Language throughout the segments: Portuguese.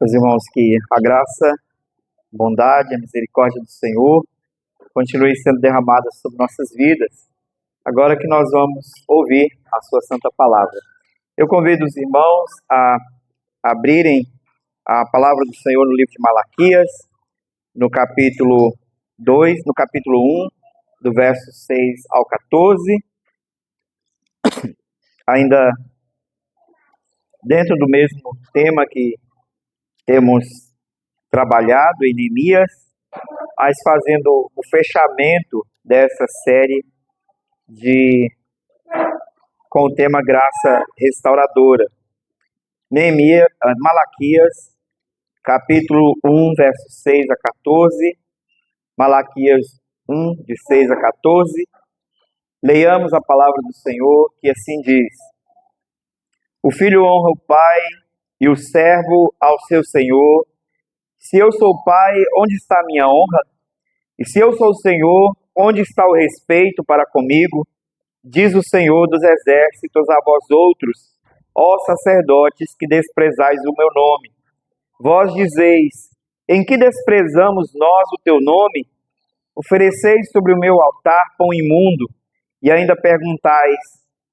Meus irmãos, que a graça, a bondade, a misericórdia do Senhor continue sendo derramada sobre nossas vidas, agora que nós vamos ouvir a sua santa palavra. Eu convido os irmãos a abrirem a palavra do Senhor no livro de Malaquias, no capítulo 2, no capítulo 1, do verso 6 ao 14, ainda dentro do mesmo tema que temos trabalhado em Neemias, mas fazendo o fechamento dessa série com o tema Graça Restauradora. Malaquias, capítulo 1, versos 6 a 14, Malaquias 1, de 6 a 14, leiamos a palavra do Senhor, que assim diz: O filho honra o pai e o servo ao seu senhor. Se eu sou pai, onde está a minha honra? E se eu sou o Senhor, onde está o respeito para comigo? Diz o Senhor dos exércitos a vós outros, ó sacerdotes, que desprezais o meu nome. Vós dizeis: em que desprezamos nós o teu nome? Ofereceis sobre o meu altar pão imundo, e ainda perguntais: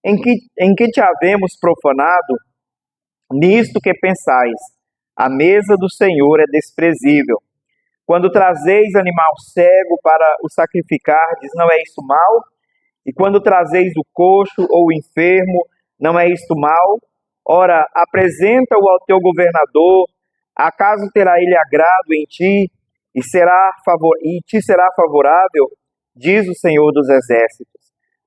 em que te havemos profanado? Nisto que pensais: a mesa do Senhor é desprezível. Quando trazeis animal cego para o sacrificardes, não é isto mal? E quando trazeis o coxo ou o enfermo, não é isto mal? Ora, apresenta-o ao teu governador, acaso terá ele agrado em ti, e te será favorável? Diz o Senhor dos exércitos.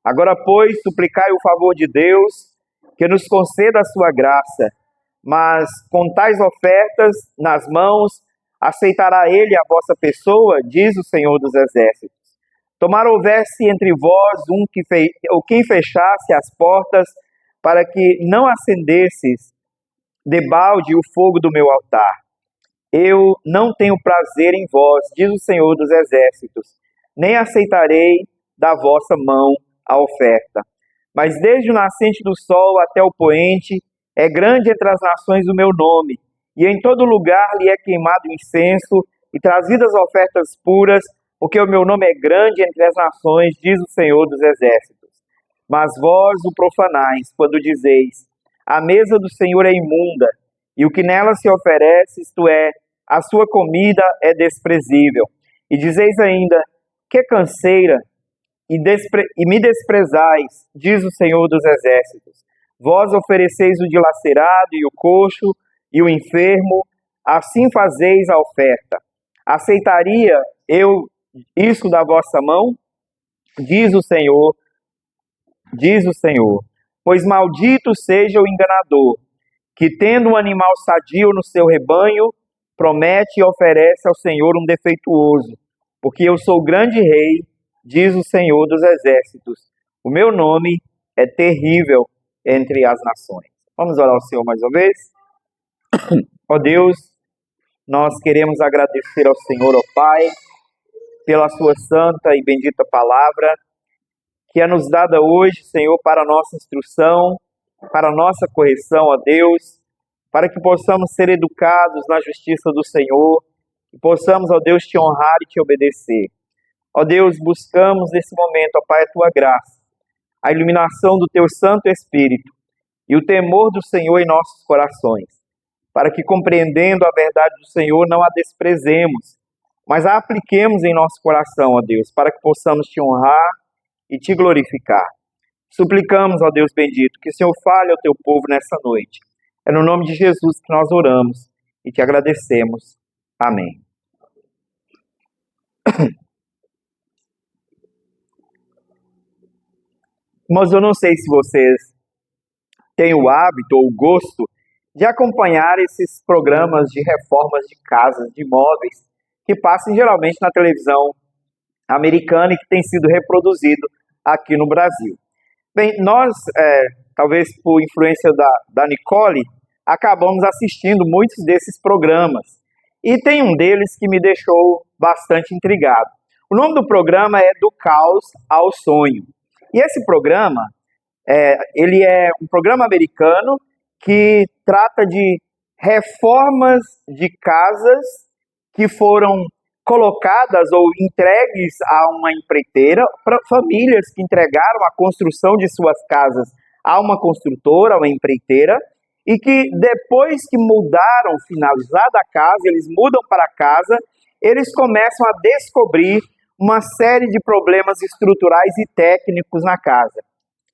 Agora, pois, suplicai o favor de Deus, que nos conceda a sua graça, mas com tais ofertas nas mãos, aceitará ele a vossa pessoa, diz o Senhor dos exércitos. Tomara houvesse entre vós quem fechasse as portas, para que não acendesses debalde o fogo do meu altar. Eu não tenho prazer em vós, diz o Senhor dos exércitos, nem aceitarei da vossa mão a oferta. Mas desde o nascente do sol até o poente, é grande entre as nações o meu nome, e em todo lugar lhe é queimado incenso e trazidas ofertas puras, porque o meu nome é grande entre as nações, diz o Senhor dos exércitos. Mas vós o profanais, quando dizeis: a mesa do Senhor é imunda, e o que nela se oferece, isto é, a sua comida é desprezível. E dizeis ainda: que canseira, e me desprezais, diz o Senhor dos exércitos. Vós ofereceis o dilacerado e o coxo e o enfermo, assim fazeis a oferta. Aceitaria eu isso da vossa mão? Diz o Senhor, pois maldito seja o enganador, que tendo um animal sadio no seu rebanho, promete e oferece ao Senhor um defeituoso, porque eu sou grande rei, diz o Senhor dos exércitos. O meu nome é terrível entre as nações. Vamos orar ao Senhor mais uma vez? Ó Deus, nós queremos agradecer ao Senhor, ó Pai, pela sua santa e bendita palavra, que é nos dada hoje, Senhor, para a nossa instrução, para a nossa correção, ó Deus, para que possamos ser educados na justiça do Senhor, e possamos, ó Deus, te honrar e te obedecer. Ó Deus, buscamos nesse momento, ó Pai, a tua graça, a iluminação do teu Santo Espírito e o temor do Senhor em nossos corações, para que, compreendendo a verdade do Senhor, não a desprezemos, mas a apliquemos em nosso coração, ó Deus, para que possamos te honrar e te glorificar. Suplicamos, ó Deus bendito, que o Senhor fale ao teu povo nessa noite. É no nome de Jesus que nós oramos e te agradecemos. Amém. Mas eu não sei se vocês têm o hábito ou o gosto de acompanhar esses programas de reformas de casas, de imóveis, que passam geralmente na televisão americana e que tem sido reproduzido aqui no Brasil. Bem, nós, talvez por influência da Nicole, acabamos assistindo muitos desses programas. E tem um deles que me deixou bastante intrigado. O nome do programa é Do Caos ao Sonho. E esse programa, ele é um programa americano que trata de reformas de casas que foram colocadas ou entregues a uma empreiteira, para famílias que entregaram a construção de suas casas a uma construtora, a uma empreiteira, e que depois que mudaram, finalizada a casa, eles mudam para casa, eles começam a descobrir uma série de problemas estruturais e técnicos na casa.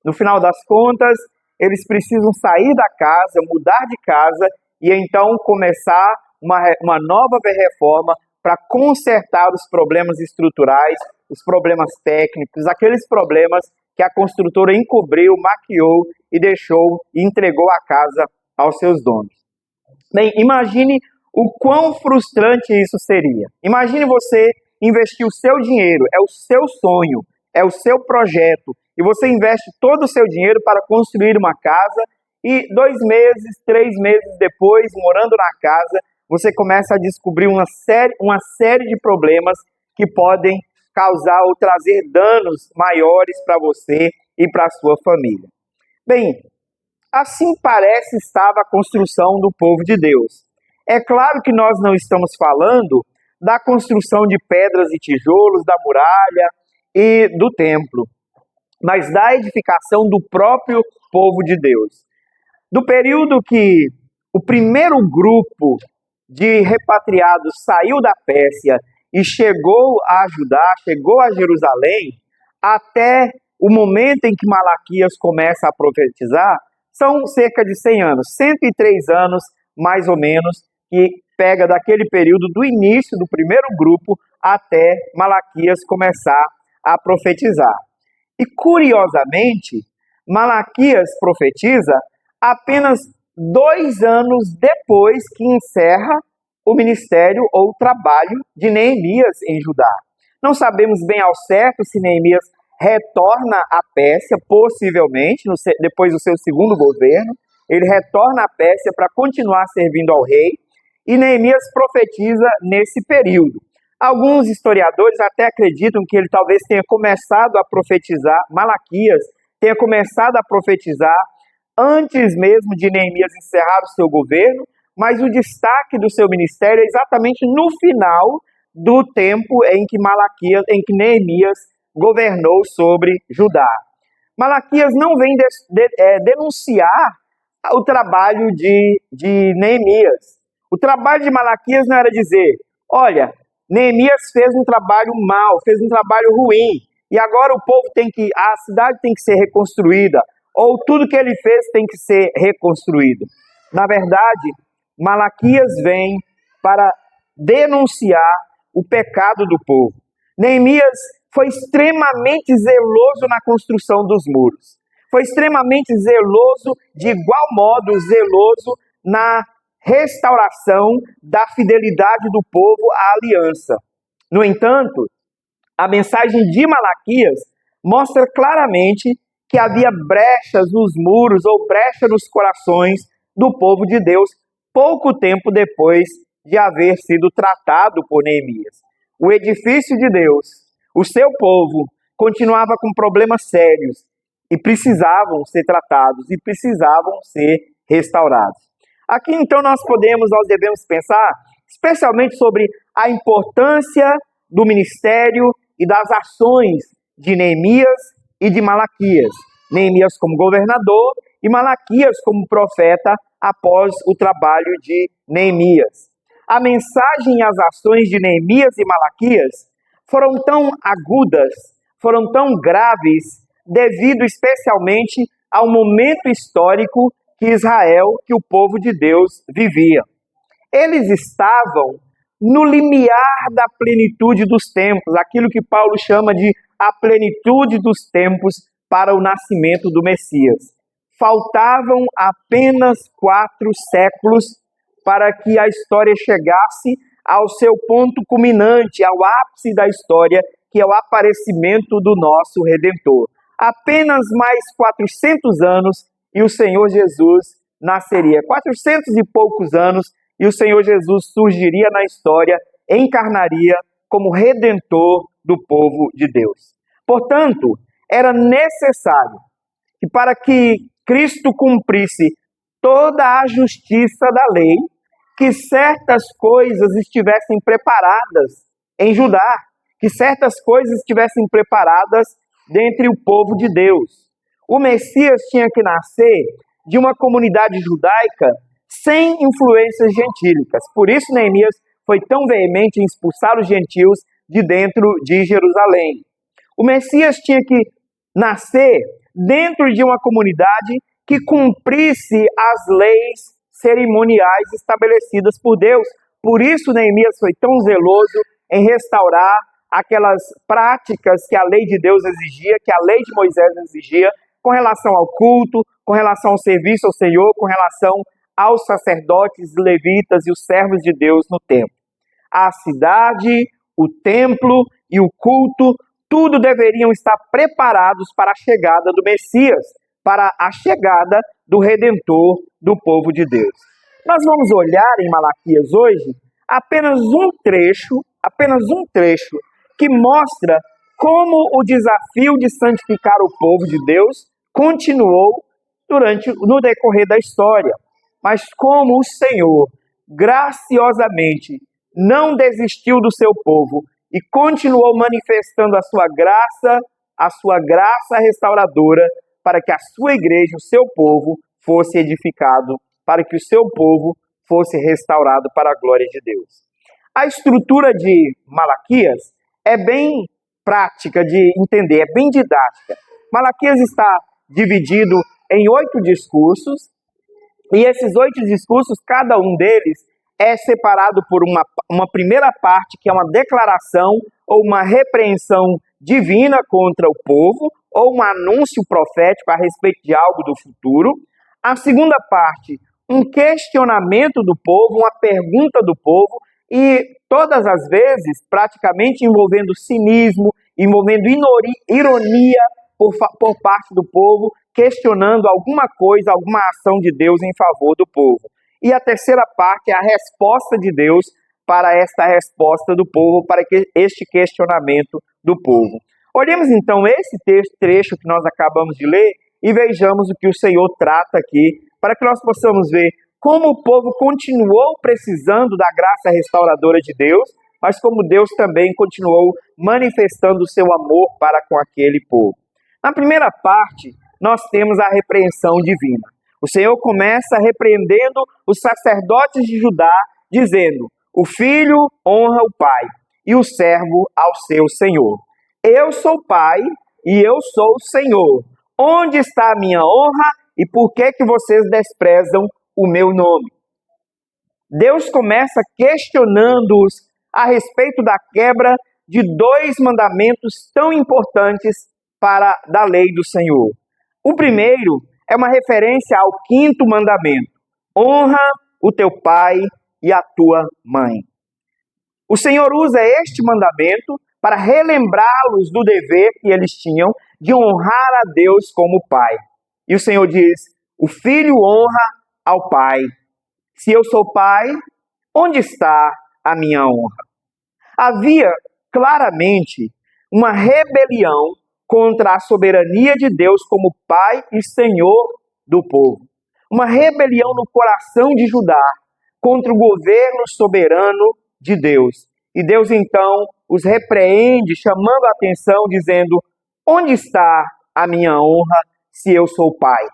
No final das contas, eles precisam sair da casa, mudar de casa e então começar uma nova reforma para consertar os problemas estruturais, os problemas técnicos, aqueles problemas que a construtora encobriu, maquiou e deixou e entregou a casa aos seus donos. Bem, imagine o quão frustrante isso seria. Imagine você investir o seu dinheiro, é o seu sonho, é o seu projeto, e você investe todo o seu dinheiro para construir uma casa e 2 meses, 3 meses depois, morando na casa, você começa a descobrir uma série de problemas que podem causar ou trazer danos maiores para você e para a sua família. Bem, assim parece estava a construção do povo de Deus. É claro que nós não estamos falando da construção de pedras e tijolos, da muralha e do templo, mas da edificação do próprio povo de Deus. Do período que o primeiro grupo de repatriados saiu da Pérsia e chegou a Judá, chegou a Jerusalém, até o momento em que Malaquias começa a profetizar, são cerca de 100 anos, 103 anos mais ou menos, que pega daquele período do início do primeiro grupo até Malaquias começar a profetizar. E curiosamente, Malaquias profetiza apenas 2 anos depois que encerra o ministério ou o trabalho de Neemias em Judá. Não sabemos bem ao certo se Neemias retorna à Pérsia, possivelmente, depois do seu segundo governo, ele retorna à Pérsia para continuar servindo ao rei, e Neemias profetiza nesse período. Alguns historiadores até acreditam que ele talvez tenha começado a profetizar, Malaquias tenha começado a profetizar antes mesmo de Neemias encerrar o seu governo, mas o destaque do seu ministério é exatamente no final do tempo em que Neemias governou sobre Judá. Malaquias não vem denunciar o trabalho de Neemias. O trabalho de Malaquias não era dizer, olha, Neemias fez um trabalho mau, fez um trabalho ruim, e agora a cidade tem que ser reconstruída, ou tudo que ele fez tem que ser reconstruído. Na verdade, Malaquias vem para denunciar o pecado do povo. Neemias foi extremamente zeloso na construção dos muros. Foi extremamente zeloso, de igual modo zeloso na restauração da fidelidade do povo à aliança. No entanto, a mensagem de Malaquias mostra claramente que havia brechas nos muros ou brecha nos corações do povo de Deus pouco tempo depois de haver sido tratado por Neemias. O edifício de Deus, o seu povo, continuava com problemas sérios e precisavam ser tratados e precisavam ser restaurados. Aqui então nós devemos pensar especialmente sobre a importância do ministério e das ações de Neemias e de Malaquias. Neemias como governador e Malaquias como profeta após o trabalho de Neemias. A mensagem e as ações de Neemias e Malaquias foram tão agudas, foram tão graves, devido especialmente ao momento histórico que o povo de Deus vivia. Eles estavam no limiar da plenitude dos tempos, aquilo que Paulo chama de a plenitude dos tempos para o nascimento do Messias. Faltavam apenas 4 séculos para que a história chegasse ao seu ponto culminante, ao ápice da história, que é o aparecimento do nosso Redentor. Apenas mais 400 anos e o Senhor Jesus nasceria. 400 e poucos anos e o Senhor Jesus surgiria na história, encarnaria como Redentor do povo de Deus. Portanto, era necessário que para que Cristo cumprisse toda a justiça da lei, que certas coisas estivessem preparadas em Judá, que certas coisas estivessem preparadas dentre o povo de Deus. O Messias tinha que nascer de uma comunidade judaica sem influências gentílicas. Por isso Neemias foi tão veemente em expulsar os gentios de dentro de Jerusalém. O Messias tinha que nascer dentro de uma comunidade que cumprisse as leis cerimoniais estabelecidas por Deus. Por isso Neemias foi tão zeloso em restaurar aquelas práticas que a lei de Deus exigia, que a lei de Moisés exigia, com relação ao culto, com relação ao serviço ao Senhor, com relação aos sacerdotes, levitas e os servos de Deus no templo. A cidade, o templo e o culto, tudo deveriam estar preparados para a chegada do Messias, para a chegada do Redentor do povo de Deus. Nós vamos olhar em Malaquias hoje apenas um trecho que mostra como o desafio de santificar o povo de Deus continuou no decorrer da história, mas como o Senhor graciosamente não desistiu do seu povo e continuou manifestando a sua graça restauradora para que a sua igreja, o seu povo, fosse edificado, para que o seu povo fosse restaurado para a glória de Deus. A estrutura de Malaquias é bem prática de entender, é bem didática. Malaquias está dividido em 8 discursos, e esses 8 discursos, cada um deles é separado por uma primeira parte, que é uma declaração ou uma repreensão divina contra o povo, ou um anúncio profético a respeito de algo do futuro. A segunda parte, um questionamento do povo, uma pergunta do povo, e todas as vezes, praticamente envolvendo cinismo, envolvendo ironia por parte do povo, questionando alguma coisa, alguma ação de Deus em favor do povo. E a terceira parte é a resposta de Deus para esta resposta do povo, para este questionamento do povo. Olhemos então esse trecho que nós acabamos de ler e vejamos o que o Senhor trata aqui, para que nós possamos ver como o povo continuou precisando da graça restauradora de Deus, mas como Deus também continuou manifestando o seu amor para com aquele povo. Na primeira parte, nós temos a repreensão divina. O Senhor começa repreendendo os sacerdotes de Judá, dizendo: o filho honra o pai e o servo ao seu senhor. Eu sou pai e eu sou o Senhor. Onde está a minha honra e por que vocês desprezam o meu nome? Deus começa questionando-os a respeito da quebra de 2 mandamentos tão importantes da lei do Senhor. O primeiro é uma referência ao 5º mandamento: honra o teu pai e a tua mãe. O Senhor usa este mandamento para relembrá-los do dever que eles tinham de honrar a Deus como pai. E o Senhor diz: o filho honra ao pai. Se eu sou pai, onde está a minha honra? Havia claramente uma rebelião contra a soberania de Deus como pai e senhor do povo. Uma rebelião no coração de Judá contra o governo soberano de Deus. E Deus então os repreende, chamando a atenção, dizendo: onde está a minha honra se eu sou pai?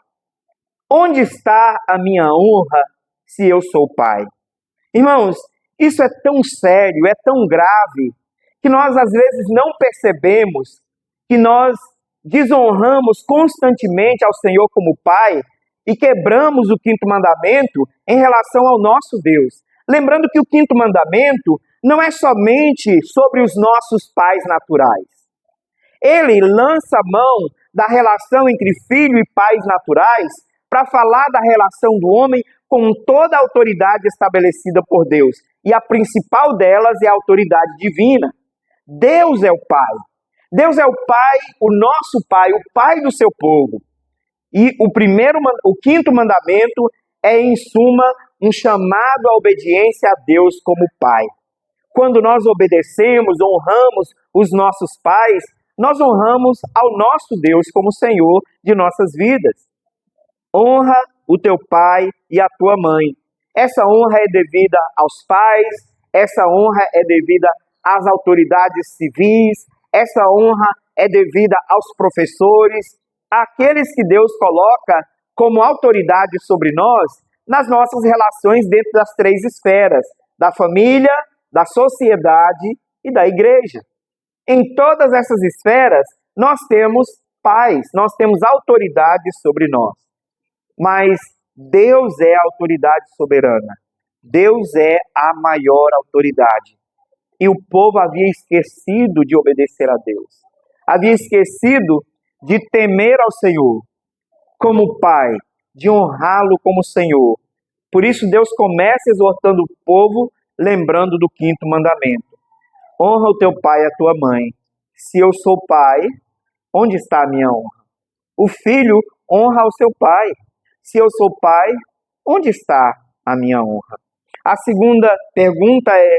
Onde está a minha honra se eu sou pai? Irmãos, isso é tão sério, é tão grave, que nós às vezes não percebemos que nós desonramos constantemente ao Senhor como pai e quebramos o 5º mandamento em relação ao nosso Deus. Lembrando que o 5º mandamento não é somente sobre os nossos pais naturais. Ele lança mão da relação entre filho e pais naturais para falar da relação do homem com toda a autoridade estabelecida por Deus. E a principal delas é a autoridade divina. Deus é o Pai. Deus é o Pai, o nosso Pai, o Pai do seu povo. E o 5º mandamento é, em suma, um chamado à obediência a Deus como Pai. Quando nós obedecemos, honramos os nossos pais, nós honramos ao nosso Deus como Senhor de nossas vidas. Honra o teu pai e a tua mãe. essa honra é devida aos pais, essa honra é devida às autoridades civis, essa honra é devida aos professores, àqueles que Deus coloca como autoridade sobre nós nas nossas relações dentro das três esferas, da família, da sociedade e da igreja. Em todas essas esferas, nós temos pais, nós temos autoridade sobre nós. Mas Deus é a autoridade soberana. Deus é a maior autoridade. E o povo havia esquecido de obedecer a Deus. Havia esquecido de temer ao Senhor como Pai, de honrá-lo como Senhor. Por isso Deus começa exortando o povo, lembrando do quinto mandamento. Honra o teu pai e a tua mãe. Se eu sou pai, onde está a minha honra? O filho honra o seu pai. Se eu sou pai, onde está a minha honra? A segunda pergunta é,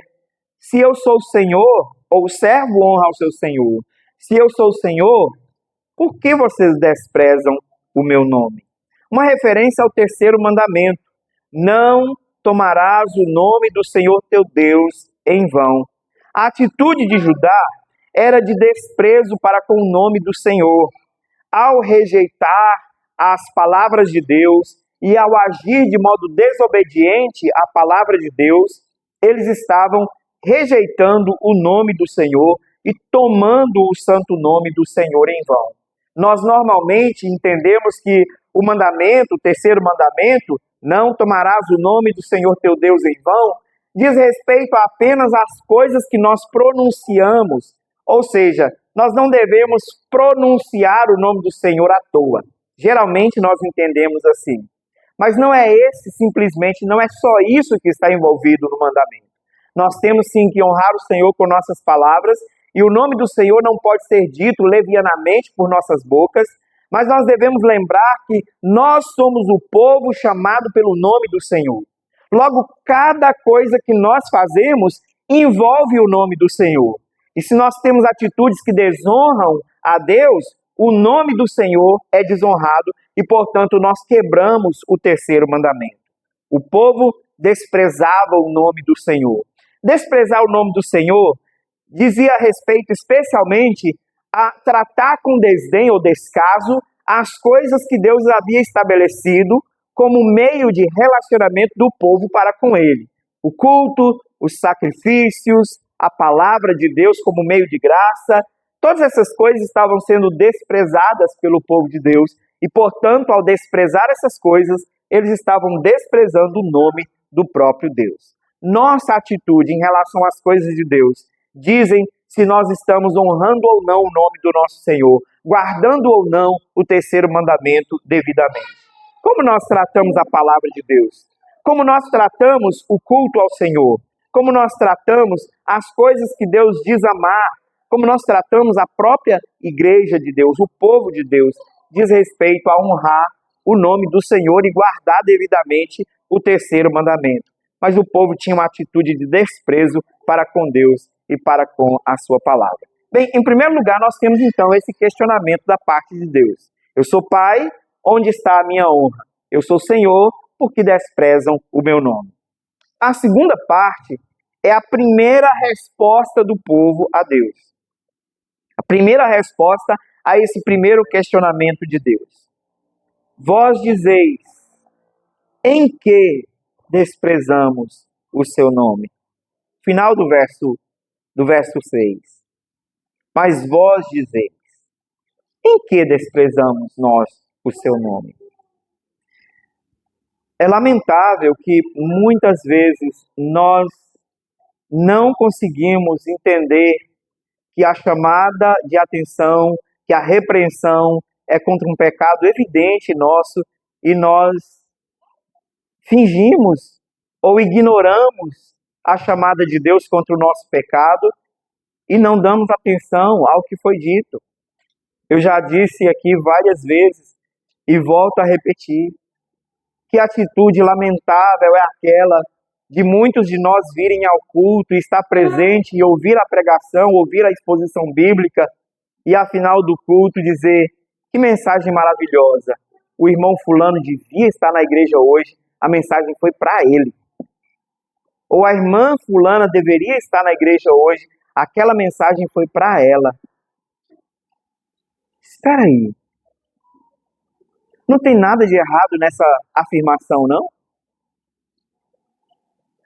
se eu sou Senhor, ou o servo honra ao seu Senhor? Se eu sou Senhor, por que vocês desprezam o meu nome? Uma referência ao terceiro mandamento. Não tomarás o nome do Senhor teu Deus em vão. A atitude de Judá era de desprezo para com o nome do Senhor. Ao rejeitar as palavras de Deus e ao agir de modo desobediente à palavra de Deus, eles estavam rejeitando o nome do Senhor e tomando o santo nome do Senhor em vão. Nós normalmente entendemos que o mandamento, o terceiro mandamento, não tomarás o nome do Senhor teu Deus em vão, diz respeito apenas às coisas que nós pronunciamos. Ou seja, nós não devemos pronunciar o nome do Senhor à toa. Geralmente nós entendemos assim. Mas não é simplesmente, não é só isso que está envolvido no mandamento. Nós temos sim que honrar o Senhor com nossas palavras, e o nome do Senhor não pode ser dito levianamente por nossas bocas, mas nós devemos lembrar que nós somos o povo chamado pelo nome do Senhor. Logo, cada coisa que nós fazemos envolve o nome do Senhor. E se nós temos atitudes que desonram a Deus, o nome do Senhor é desonrado e, portanto, nós quebramos o terceiro mandamento. O povo desprezava o nome do Senhor. Desprezar o nome do Senhor dizia respeito especialmente a tratar com desdém ou descaso as coisas que Deus havia estabelecido como meio de relacionamento do povo para com ele. O culto, os sacrifícios, a palavra de Deus como meio de graça, todas essas coisas estavam sendo desprezadas pelo povo de Deus e, portanto, ao desprezar essas coisas, eles estavam desprezando o nome do próprio Deus. Nossa atitude em relação às coisas de Deus dizem se nós estamos honrando ou não o nome do nosso Senhor, guardando ou não o terceiro mandamento devidamente. Como nós tratamos a palavra de Deus? Como nós tratamos o culto ao Senhor? Como nós tratamos as coisas que Deus diz amar? Como nós tratamos a própria igreja de Deus, o povo de Deus, diz respeito a honrar o nome do Senhor e guardar devidamente o terceiro mandamento. Mas o povo tinha uma atitude de desprezo para com Deus e para com a sua palavra. Bem, em primeiro lugar, nós temos então esse questionamento da parte de Deus. Eu sou pai, onde está a minha honra? Eu sou Senhor, por que desprezam o meu nome? A segunda parte é a primeira resposta do povo a Deus. A primeira resposta a esse primeiro questionamento de Deus. Vós dizeis, em que desprezamos o seu nome? Final do verso 6. Mas vós dizeis, em que desprezamos nós o seu nome? É lamentável que muitas vezes nós não conseguimos entender que a chamada de atenção, que a repreensão é contra um pecado evidente nosso e nós fingimos ou ignoramos a chamada de Deus contra o nosso pecado e não damos atenção ao que foi dito. Eu já disse aqui várias vezes e volto a repetir que atitude lamentável é aquela de muitos de nós virem ao culto e estar presente e ouvir a pregação, ouvir a exposição bíblica e, ao final do culto, dizer que mensagem maravilhosa. O irmão fulano devia estar na igreja hoje, a mensagem foi para ele. ou a irmã fulana deveria estar na igreja hoje, aquela mensagem foi para ela. Espera aí. Não tem nada de errado nessa afirmação, não?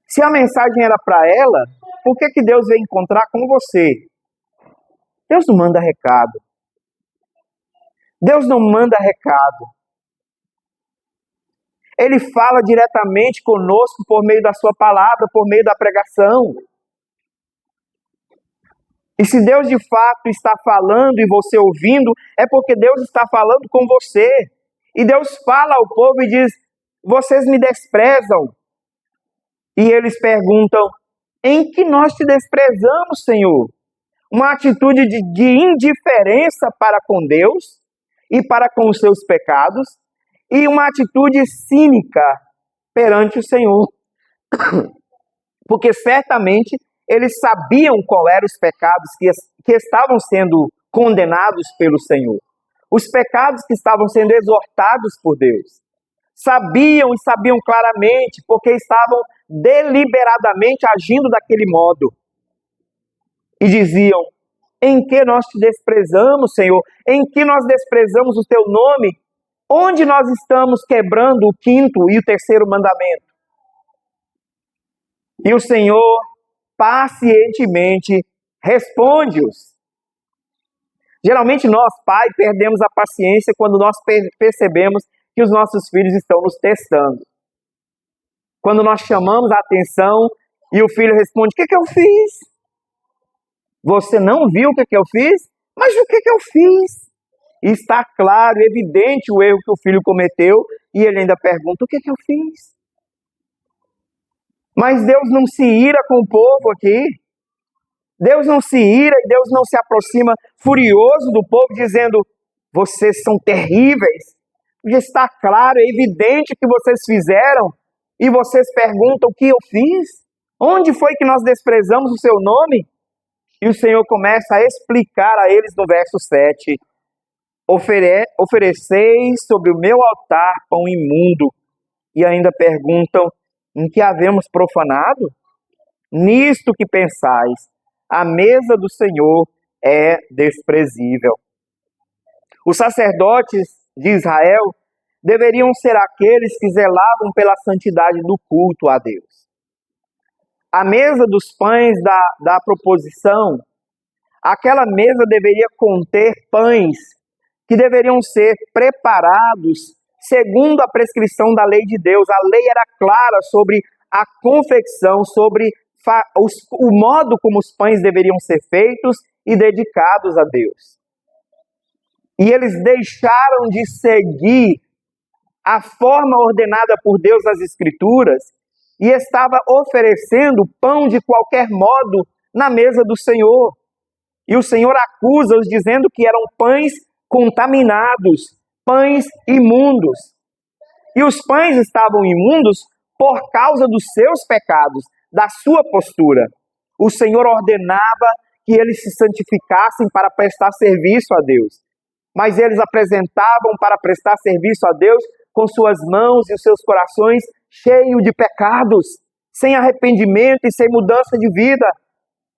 Se a mensagem era para ela, por que Deus veio encontrar com você? Deus não manda recado. Deus não manda recado. Ele fala diretamente conosco por meio da sua palavra, por meio da pregação. E se Deus de fato está falando e você ouvindo, é porque Deus está falando com você. E Deus fala ao povo e diz: vocês me desprezam. E eles perguntam: em que nós te desprezamos, Senhor? Uma atitude de indiferença para com Deus e para com os seus pecados, e uma atitude cínica perante o Senhor. Porque certamente eles sabiam qual eram os pecados que estavam sendo condenados pelo Senhor. Os pecados que estavam sendo exortados por Deus. Sabiam e sabiam claramente, porque estavam deliberadamente agindo daquele modo. E diziam: em que nós te desprezamos, Senhor? Em que nós desprezamos o teu nome? Onde nós estamos quebrando o 5º e o 3º mandamento? E o Senhor pacientemente responde-os. Geralmente nós, pai, perdemos a paciência quando nós percebemos que os nossos filhos estão nos testando. Quando nós chamamos a atenção e o filho responde: o que eu fiz? Você não viu o que eu fiz? Mas o que eu fiz? E está claro, evidente o erro que o filho cometeu, e ele ainda pergunta: o que eu fiz? Mas Deus não se ira com o povo aqui. Deus não se ira e Deus não se aproxima furioso do povo dizendo: vocês são terríveis. Porque está claro, é evidente que vocês fizeram, e vocês perguntam: o que eu fiz? Onde foi que nós desprezamos o seu nome? E o Senhor começa a explicar a eles no verso 7. Ofereceis sobre o meu altar pão imundo. E ainda perguntam: em que havemos profanado? Nisto que pensais, a mesa do Senhor é desprezível. Os sacerdotes de Israel deveriam ser aqueles que zelavam pela santidade do culto a Deus. A mesa dos pães da proposição, aquela mesa deveria conter pães que deveriam ser preparados segundo a prescrição da lei de Deus. A lei era clara sobre a confecção, sobre o modo como os pães deveriam ser feitos e dedicados a Deus. E eles deixaram de seguir a forma ordenada por Deus nas Escrituras e estava oferecendo pão de qualquer modo na mesa do Senhor. E o Senhor acusa-os dizendo que eram pães contaminados, pães imundos. E os pães estavam imundos por causa dos seus pecados, da sua postura. O Senhor ordenava que eles se santificassem para prestar serviço a Deus. Mas eles apresentavam para prestar serviço a Deus com suas mãos e os seus corações cheios de pecados, sem arrependimento e sem mudança de vida.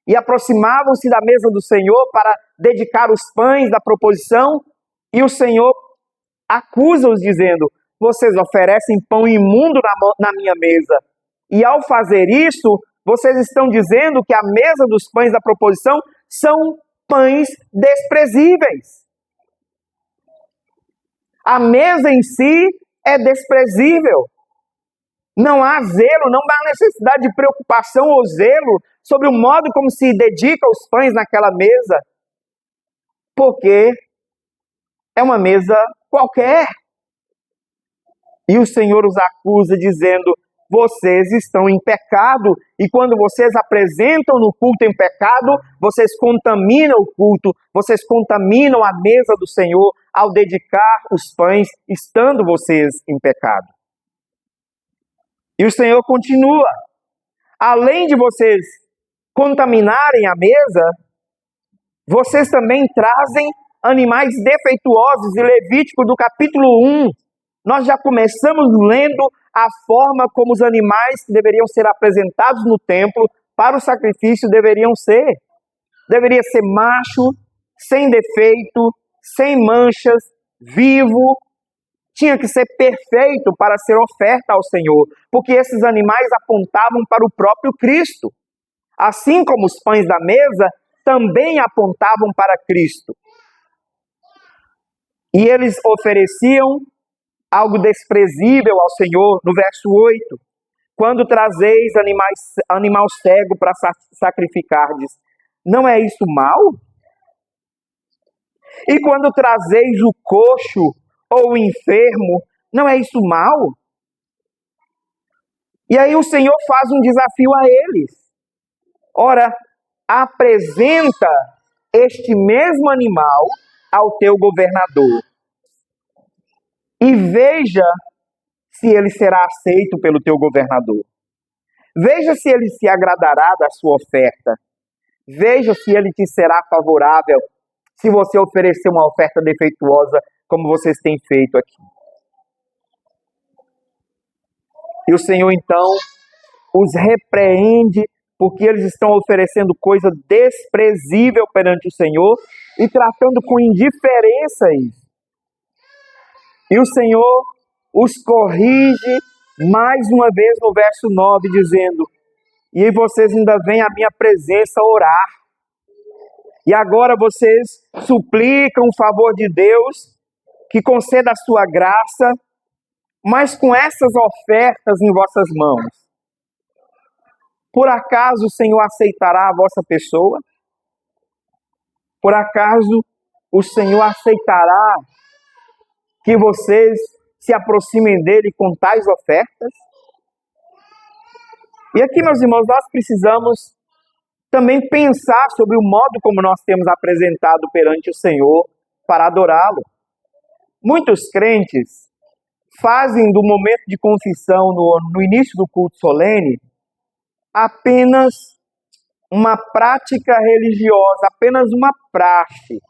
E aproximavam-se da mesa do Senhor para dedicar os pães da proposição, e o Senhor acusa-os dizendo: vocês oferecem pão imundo na minha mesa. E ao fazer isso, vocês estão dizendo que a mesa dos pães da proposição são pães desprezíveis. A mesa em si é desprezível. Não há zelo, não há necessidade de preocupação ou zelo sobre o modo como se dedica os pães naquela mesa, porque é uma mesa qualquer. E o Senhor os acusa dizendo: vocês estão em pecado, e quando vocês apresentam no culto em pecado, vocês contaminam o culto, vocês contaminam a mesa do Senhor ao dedicar os pães, estando vocês em pecado. E o Senhor continua: além de vocês contaminarem a mesa, vocês também trazem animais defeituosos. E Levítico do capítulo 1, nós já começamos lendo a forma como os animais que deveriam ser apresentados no templo para o sacrifício deveriam ser. Deveria ser macho, sem defeito, sem manchas, vivo. Tinha que ser perfeito para ser oferta ao Senhor, porque esses animais apontavam para o próprio Cristo. Assim como os pães da mesa também apontavam para Cristo. E eles ofereciam algo desprezível ao Senhor, no verso 8. Quando trazeis animal cego para sacrificardes, não é isso mal? E quando trazeis o coxo ou o enfermo, não é isso mal? E aí o Senhor faz um desafio a eles. Ora, apresenta este mesmo animal ao teu governador e veja se ele será aceito pelo teu governador. Veja se ele se agradará da sua oferta. Veja se ele te será favorável se você oferecer uma oferta defeituosa como vocês têm feito aqui. E o Senhor então os repreende porque eles estão oferecendo coisa desprezível perante o Senhor e tratando com indiferença isso. E o Senhor os corrige mais uma vez no verso 9, dizendo: e vocês ainda vêm à minha presença orar. E agora vocês suplicam o favor de Deus, que conceda a sua graça, mas com essas ofertas em vossas mãos, por acaso o Senhor aceitará a vossa pessoa? Por acaso o Senhor aceitará que vocês se aproximem dele com tais ofertas? E aqui, meus irmãos, nós precisamos também pensar sobre o modo como nós temos apresentado perante o Senhor para adorá-lo. Muitos crentes fazem do momento de confissão no início do culto solene apenas uma prática religiosa, apenas uma praxe.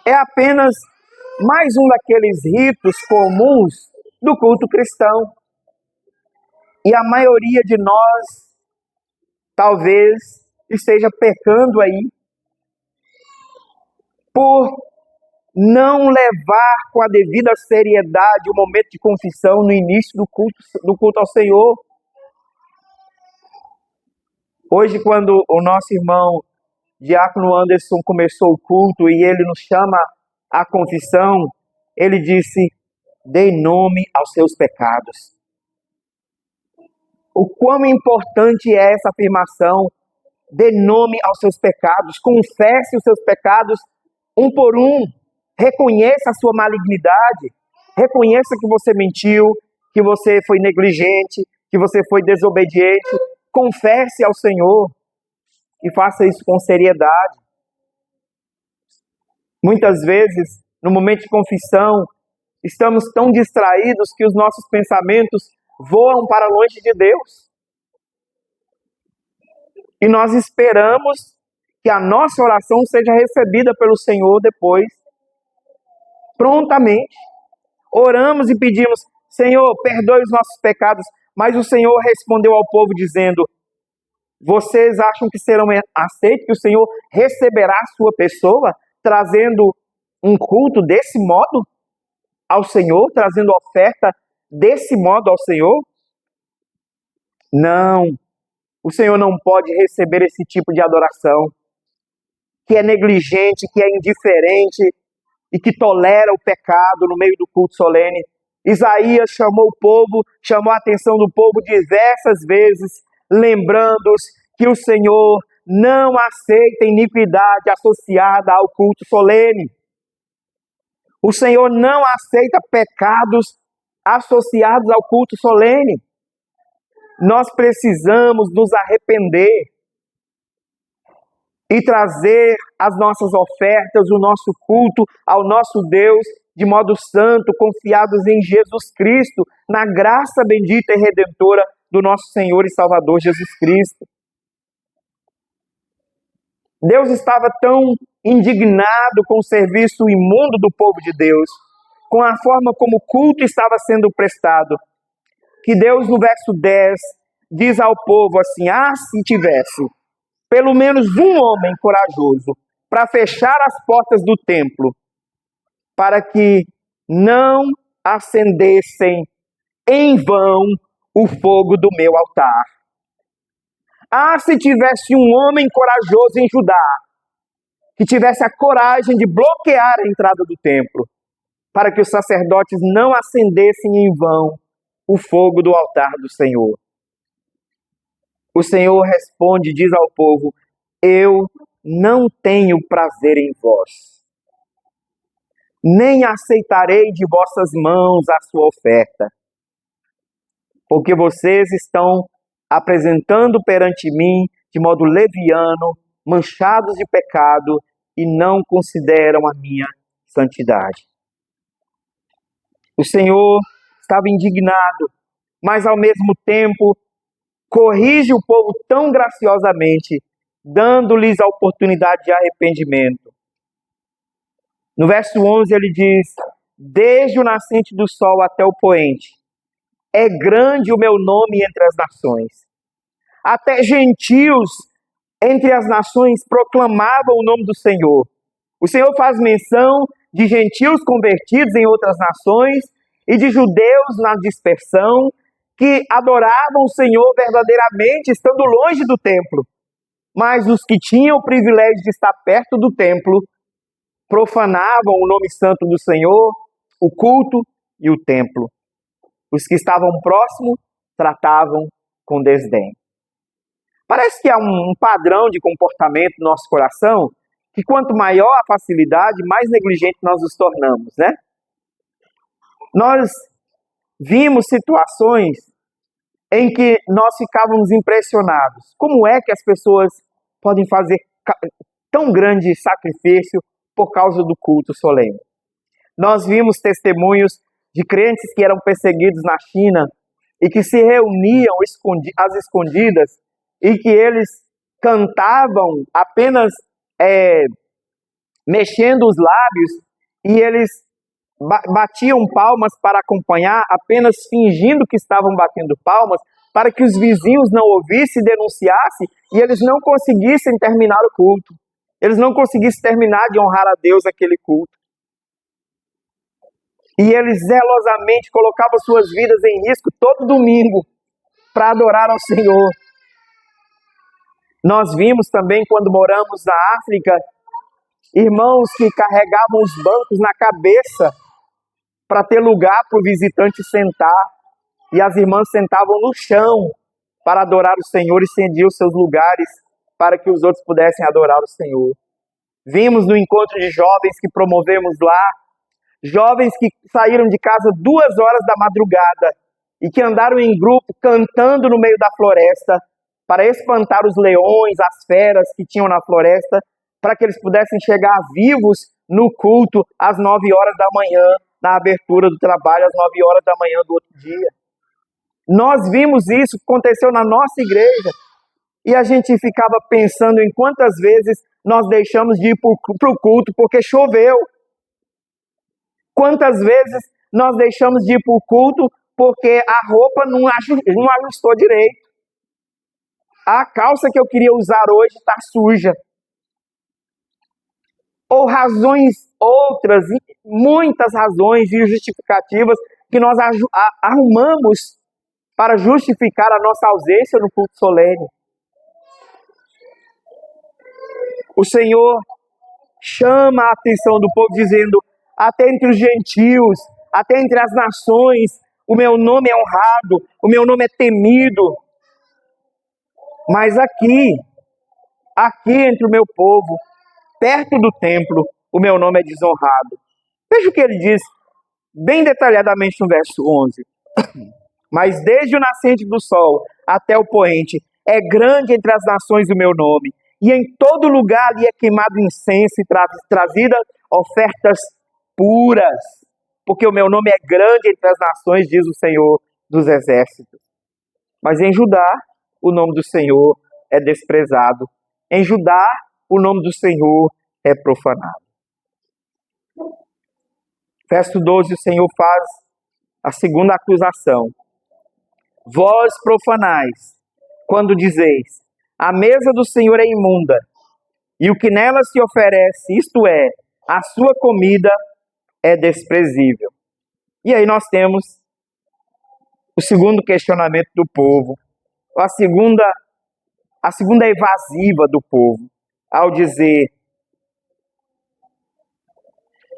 É apenas mais um daqueles ritos comuns do culto cristão. E a maioria de nós talvez esteja pecando aí por não levar com a devida seriedade o momento de confissão no início do culto ao Senhor. Hoje, quando o nosso irmão Diácono Anderson começou o culto e ele nos chama à confissão, ele disse: dê nome aos seus pecados. O quão importante é essa afirmação: dê nome aos seus pecados, confesse os seus pecados um por um, reconheça a sua malignidade, reconheça que você mentiu, que você foi negligente, que você foi desobediente, confesse ao Senhor e faça isso com seriedade. Muitas vezes, no momento de confissão, estamos tão distraídos que os nossos pensamentos voam para longe de Deus. E nós esperamos que a nossa oração seja recebida pelo Senhor depois, prontamente. Oramos e pedimos: Senhor, perdoe os nossos pecados. Mas o Senhor respondeu ao povo dizendo: vocês acham que serão aceitos, que o Senhor receberá a sua pessoa, trazendo um culto desse modo ao Senhor, trazendo oferta desse modo ao Senhor? Não, o Senhor não pode receber esse tipo de adoração, que é negligente, que é indiferente e que tolera o pecado no meio do culto solene. Isaías chamou o povo, chamou a atenção do povo diversas vezes, lembrando-os que o Senhor não aceita iniquidade associada ao culto solene. O Senhor não aceita pecados associados ao culto solene. Nós precisamos nos arrepender e trazer as nossas ofertas, o nosso culto ao nosso Deus de modo santo, confiados em Jesus Cristo, na graça bendita e redentora do nosso Senhor e Salvador Jesus Cristo. Deus estava tão indignado com o serviço imundo do povo de Deus, com a forma como o culto estava sendo prestado, que Deus, no verso 10, diz ao povo assim: se tivesse pelo menos um homem corajoso para fechar as portas do templo, para que não acendessem em vão o fogo do meu altar. Se tivesse um homem corajoso em Judá, que tivesse a coragem de bloquear a entrada do templo, para que os sacerdotes não acendessem em vão o fogo do altar do Senhor. O Senhor responde, diz ao povo: eu não tenho prazer em vós, nem aceitarei de vossas mãos a sua oferta, porque vocês estão apresentando perante mim de modo leviano, manchados de pecado, e não consideram a minha santidade. O Senhor estava indignado, mas ao mesmo tempo corrige o povo tão graciosamente, dando-lhes a oportunidade de arrependimento. No verso 11 ele diz: desde o nascente do sol até o poente, é grande o meu nome entre as nações. Até gentios entre as nações proclamavam o nome do Senhor. O Senhor faz menção de gentios convertidos em outras nações e de judeus na dispersão, que adoravam o Senhor verdadeiramente, estando longe do templo. Mas os que tinham o privilégio de estar perto do templo profanavam o nome santo do Senhor, o culto e o templo. Os que estavam próximos tratavam com desdém. Parece que há um padrão de comportamento no nosso coração, que quanto maior a facilidade, mais negligente nós nos tornamos, né? Nós vimos situações em que nós ficávamos impressionados. Como é que as pessoas podem fazer tão grande sacrifício por causa do culto solene? Nós vimos testemunhos de crentes que eram perseguidos na China e que se reuniam às escondidas e que eles cantavam apenas mexendo os lábios, e eles batiam palmas para acompanhar, apenas fingindo que estavam batendo palmas, para que os vizinhos não ouvissem e denunciassem, e eles não conseguissem terminar o culto. Eles não conseguissem terminar de honrar a Deus aquele culto. E eles zelosamente colocavam suas vidas em risco todo domingo para adorar ao Senhor. Nós vimos também, quando moramos na África, irmãos que carregavam os bancos na cabeça para ter lugar para o visitante sentar, e as irmãs sentavam no chão para adorar o Senhor e cediam seus lugares para que os outros pudessem adorar o Senhor. Vimos no encontro de jovens que promovemos lá, jovens que saíram de casa 2 horas da madrugada e que andaram em grupo cantando no meio da floresta para espantar os leões, as feras que tinham na floresta, para que eles pudessem chegar vivos no culto às 9 horas da manhã, na abertura do trabalho, às 9 horas da manhã do outro dia. Nós vimos isso, aconteceu na nossa igreja, e a gente ficava pensando em quantas vezes nós deixamos de ir para o culto porque choveu. Quantas vezes nós deixamos de ir para o culto porque a roupa não ajustou direito. A calça que eu queria usar hoje está suja. Ou razões outras, muitas razões e justificativas que nós arrumamos para justificar a nossa ausência no culto solene. O Senhor chama a atenção do povo dizendo: até entre os gentios, até entre as nações, o meu nome é honrado, o meu nome é temido. Mas aqui entre o meu povo, perto do templo, o meu nome é desonrado. Veja o que ele diz bem detalhadamente no verso 11. Mas desde o nascente do sol até o poente, é grande entre as nações o meu nome, e em todo lugar lhe é queimado incenso e trazida ofertas puras, porque o meu nome é grande entre as nações, diz o Senhor dos exércitos. Mas em Judá, o nome do Senhor é desprezado. Em Judá, o nome do Senhor é profanado. Verso 12, o Senhor faz a segunda acusação. Vós profanais, quando dizeis, a mesa do Senhor é imunda, e o que nela se oferece, isto é, a sua comida, é desprezível. E aí nós temos o segundo questionamento do povo, a segunda evasiva do povo, ao dizer,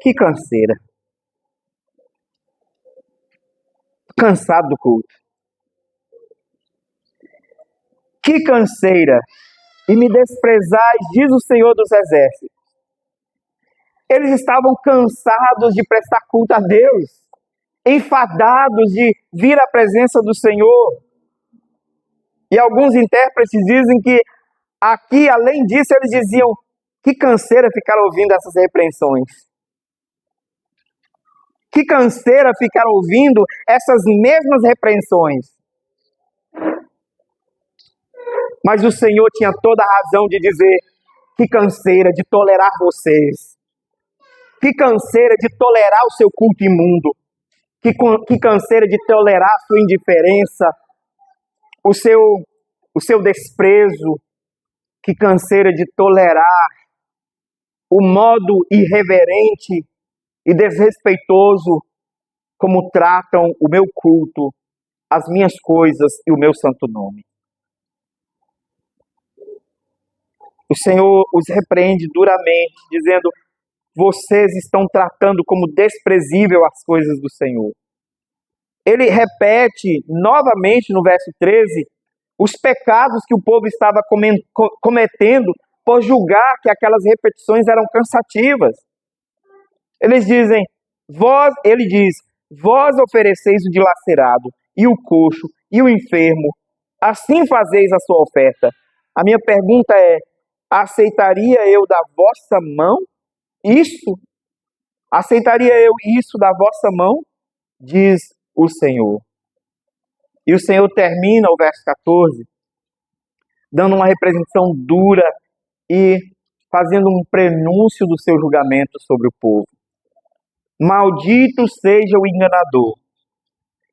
que canseira, cansado do culto, que canseira, e me desprezais, diz o Senhor dos Exércitos. Eles estavam cansados de prestar culto a Deus, enfadados de vir à presença do Senhor. E alguns intérpretes dizem que aqui, além disso, eles diziam, que canseira ficar ouvindo essas repreensões. Que canseira ficar ouvindo essas mesmas repreensões. Mas o Senhor tinha toda a razão de dizer, que canseira de tolerar vocês. Que canseira de tolerar o seu culto imundo. Que canseira de tolerar a sua indiferença, o seu desprezo. Que canseira de tolerar o modo irreverente e desrespeitoso como tratam o meu culto, as minhas coisas e o meu santo nome. O Senhor os repreende duramente, dizendo, vocês estão tratando como desprezível as coisas do Senhor. Ele repete novamente no verso 13, os pecados que o povo estava cometendo por julgar que aquelas repetições eram cansativas. Ele diz, vós ofereceis o dilacerado, e o coxo, e o enfermo, assim fazeis a sua oferta. A minha pergunta é, aceitaria eu da vossa mão isso? Aceitaria eu isso da vossa mão? Diz o Senhor. E o Senhor termina o verso 14, dando uma representação dura e fazendo um prenúncio do seu julgamento sobre o povo. Maldito seja o enganador,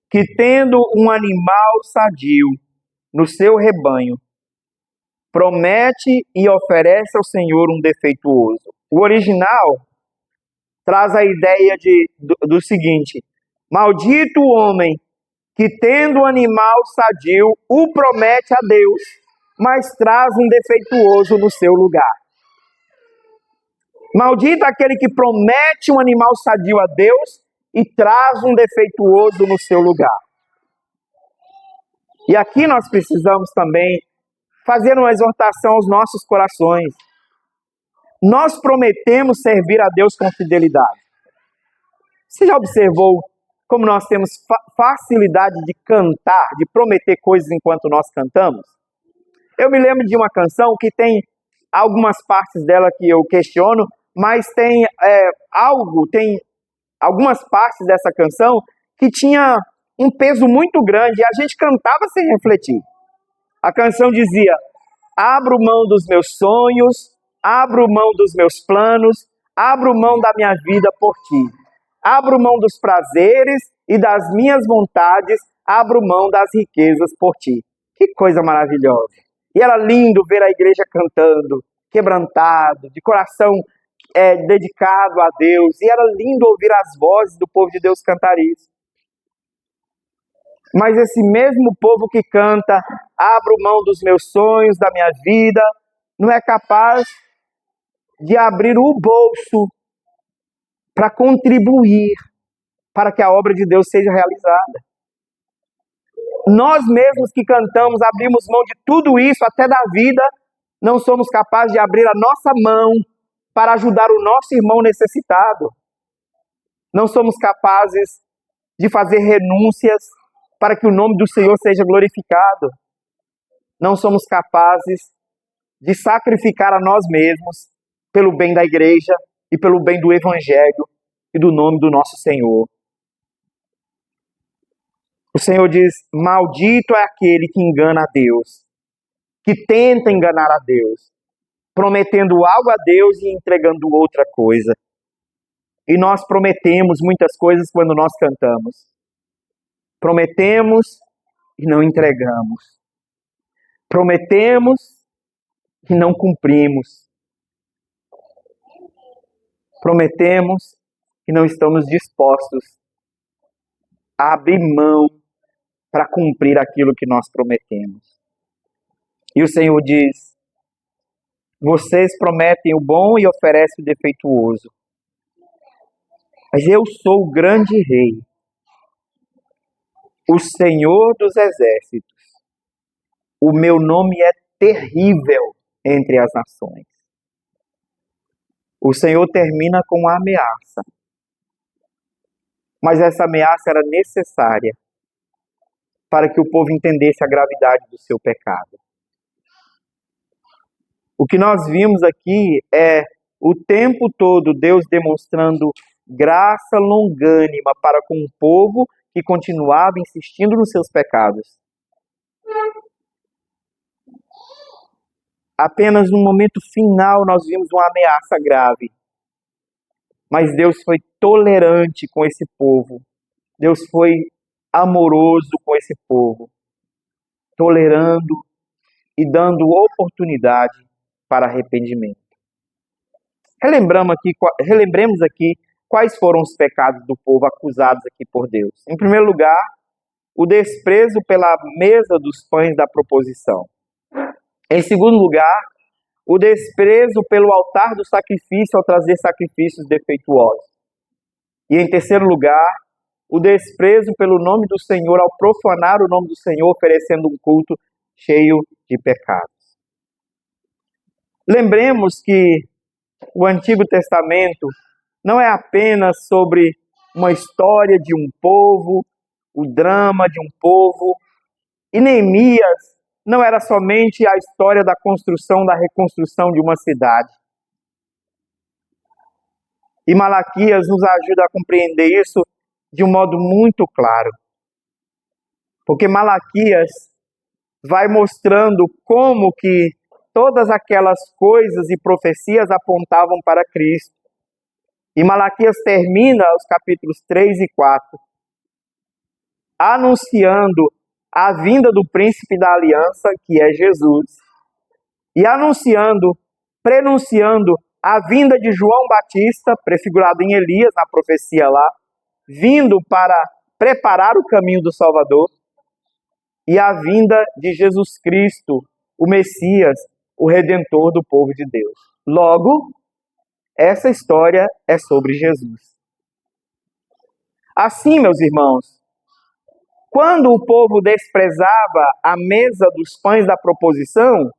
que tendo um animal sadio no seu rebanho, promete e oferece ao Senhor um defeituoso. O original traz a ideia do seguinte, maldito o homem que tendo um animal sadio o promete a Deus, mas traz um defeituoso no seu lugar. Maldito aquele que promete um animal sadio a Deus e traz um defeituoso no seu lugar. E aqui nós precisamos também fazer uma exortação aos nossos corações. Nós prometemos servir a Deus com fidelidade. Você já observou como nós temos facilidade de cantar, de prometer coisas enquanto nós cantamos? Eu me lembro de uma canção que tem algumas partes dela que eu questiono, mas tem algumas partes dessa canção que tinha um peso muito grande e a gente cantava sem refletir. A canção dizia, abro mão dos meus sonhos, abro mão dos meus planos, abro mão da minha vida por ti. Abro mão dos prazeres e das minhas vontades, abro mão das riquezas por ti. Que coisa maravilhosa. E era lindo ver a igreja cantando, quebrantado, de coração dedicado a Deus. E era lindo ouvir as vozes do povo de Deus cantar isso. Mas esse mesmo povo que canta, abro mão dos meus sonhos, da minha vida, não é capaz de abrir o bolso para contribuir para que a obra de Deus seja realizada. Nós mesmos que cantamos, abrimos mão de tudo isso, até da vida, não somos capazes de abrir a nossa mão para ajudar o nosso irmão necessitado. Não somos capazes de fazer renúncias para que o nome do Senhor seja glorificado. Não somos capazes de sacrificar a nós mesmos pelo bem da igreja e pelo bem do Evangelho e do nome do nosso Senhor. O Senhor diz, maldito é aquele que engana a Deus, que tenta enganar a Deus, prometendo algo a Deus e entregando outra coisa. E nós prometemos muitas coisas quando nós cantamos. Prometemos e não entregamos. Prometemos e não cumprimos. Prometemos e não estamos dispostos a abrir mão para cumprir aquilo que nós prometemos. E o Senhor diz: vocês prometem o bom e oferecem o defeituoso. Mas eu sou o grande rei, o Senhor dos exércitos. O meu nome é terrível entre as nações. O Senhor termina com uma ameaça. Mas essa ameaça era necessária para que o povo entendesse a gravidade do seu pecado. O que nós vimos aqui é o tempo todo Deus demonstrando graça longânima para com um povo que continuava insistindo nos seus pecados. Apenas no momento final nós vimos uma ameaça grave. Mas Deus foi tolerante com esse povo. Deus foi amoroso com esse povo, tolerando e dando oportunidade para arrependimento. Relembremos aqui quais foram os pecados do povo acusados aqui por Deus. Em primeiro lugar, o desprezo pela mesa dos pães da proposição. Em segundo lugar, o desprezo pelo altar do sacrifício ao trazer sacrifícios defeituosos. E em terceiro lugar, o desprezo pelo nome do Senhor ao profanar o nome do Senhor, oferecendo um culto cheio de pecados. Lembremos que o Antigo Testamento não é apenas sobre uma história de um povo, o drama de um povo, e Neemias não era somente a história da construção, da reconstrução de uma cidade. E Malaquias nos ajuda a compreender isso de um modo muito claro. Porque Malaquias vai mostrando como que todas aquelas coisas e profecias apontavam para Cristo. E Malaquias termina os capítulos 3 e 4, anunciando a vinda do príncipe da aliança, que é Jesus, e prenunciando a vinda de João Batista, prefigurado em Elias, na profecia lá, vindo para preparar o caminho do Salvador, e a vinda de Jesus Cristo, o Messias, o Redentor do povo de Deus. Logo, essa história é sobre Jesus. Assim, meus irmãos, quando o povo desprezava a mesa dos pães da proposição,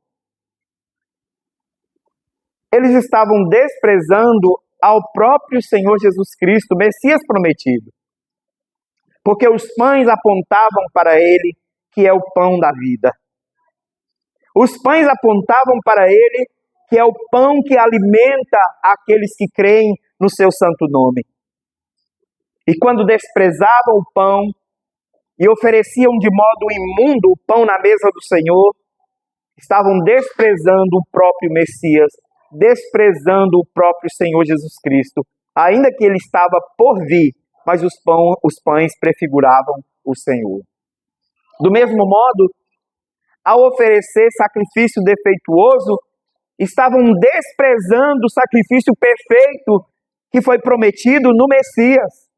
eles estavam desprezando ao próprio Senhor Jesus Cristo, Messias prometido. Porque os pães apontavam para ele, que é o pão da vida. Os pães apontavam para ele, que é o pão que alimenta aqueles que creem no seu santo nome. E quando desprezavam o pão e ofereciam de modo imundo o pão na mesa do Senhor, estavam desprezando o próprio Messias, desprezando o próprio Senhor Jesus Cristo, ainda que ele estava por vir, mas os pães prefiguravam o Senhor. Do mesmo modo, ao oferecer sacrifício defeituoso, estavam desprezando o sacrifício perfeito que foi prometido no Messias.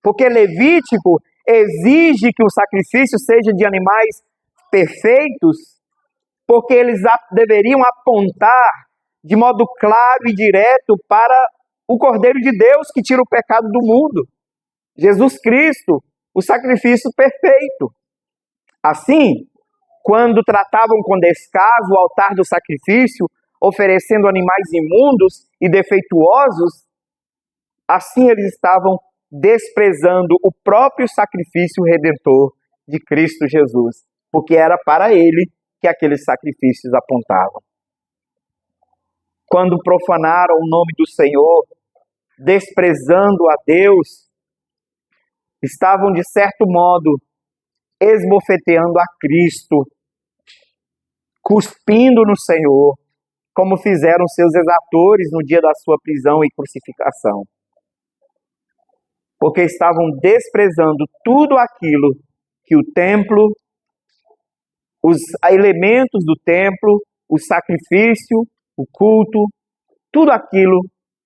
Porque Levítico exige que o sacrifício seja de animais perfeitos, porque eles deveriam apontar de modo claro e direto para o Cordeiro de Deus que tira o pecado do mundo. Jesus Cristo, o sacrifício perfeito. Assim, quando tratavam com descaso o altar do sacrifício, oferecendo animais imundos e defeituosos, assim eles estavam desprezando o próprio sacrifício redentor de Cristo Jesus, porque era para ele que aqueles sacrifícios apontavam. Quando profanaram o nome do Senhor, desprezando a Deus, estavam, de certo modo, esbofeteando a Cristo, cuspindo no Senhor, como fizeram seus exatores no dia da sua prisão e crucificação. Porque estavam desprezando tudo aquilo que o templo os elementos do templo, o sacrifício, o culto, tudo aquilo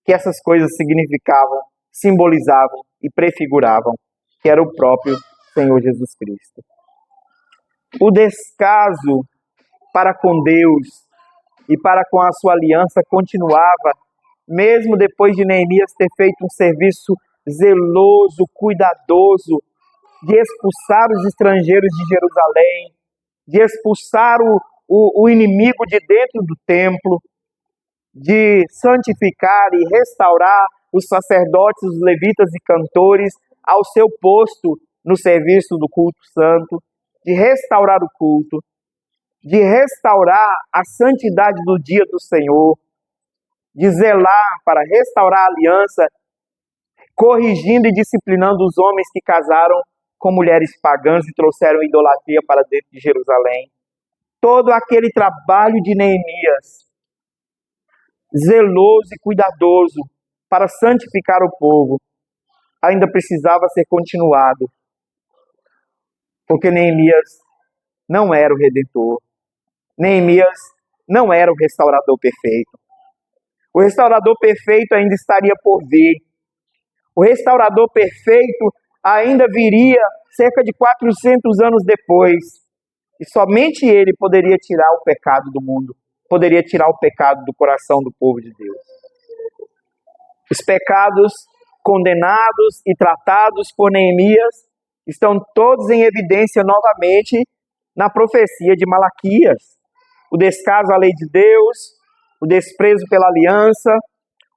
que essas coisas significavam, simbolizavam e prefiguravam, que era o próprio Senhor Jesus Cristo. O descaso para com Deus e para com a sua aliança continuava, mesmo depois de Neemias ter feito um serviço zeloso, cuidadoso, de expulsar os estrangeiros de Jerusalém, de expulsar o inimigo de dentro do templo, de santificar e restaurar os sacerdotes, os levitas e cantores ao seu posto no serviço do culto santo, de restaurar o culto, de restaurar a santidade do dia do Senhor, de zelar para restaurar a aliança, corrigindo e disciplinando os homens que casaram com mulheres pagãs e trouxeram idolatria para dentro de Jerusalém. Todo aquele trabalho de Neemias, zeloso e cuidadoso para santificar o povo, ainda precisava ser continuado, porque Neemias não era o redentor. Neemias não era o restaurador perfeito. O restaurador perfeito ainda estaria por vir. O restaurador perfeito ainda viria cerca de 400 anos depois. E somente ele poderia tirar o pecado do mundo, poderia tirar o pecado do coração do povo de Deus. Os pecados condenados e tratados por Neemias estão todos em evidência novamente na profecia de Malaquias. O descaso à lei de Deus, o desprezo pela aliança,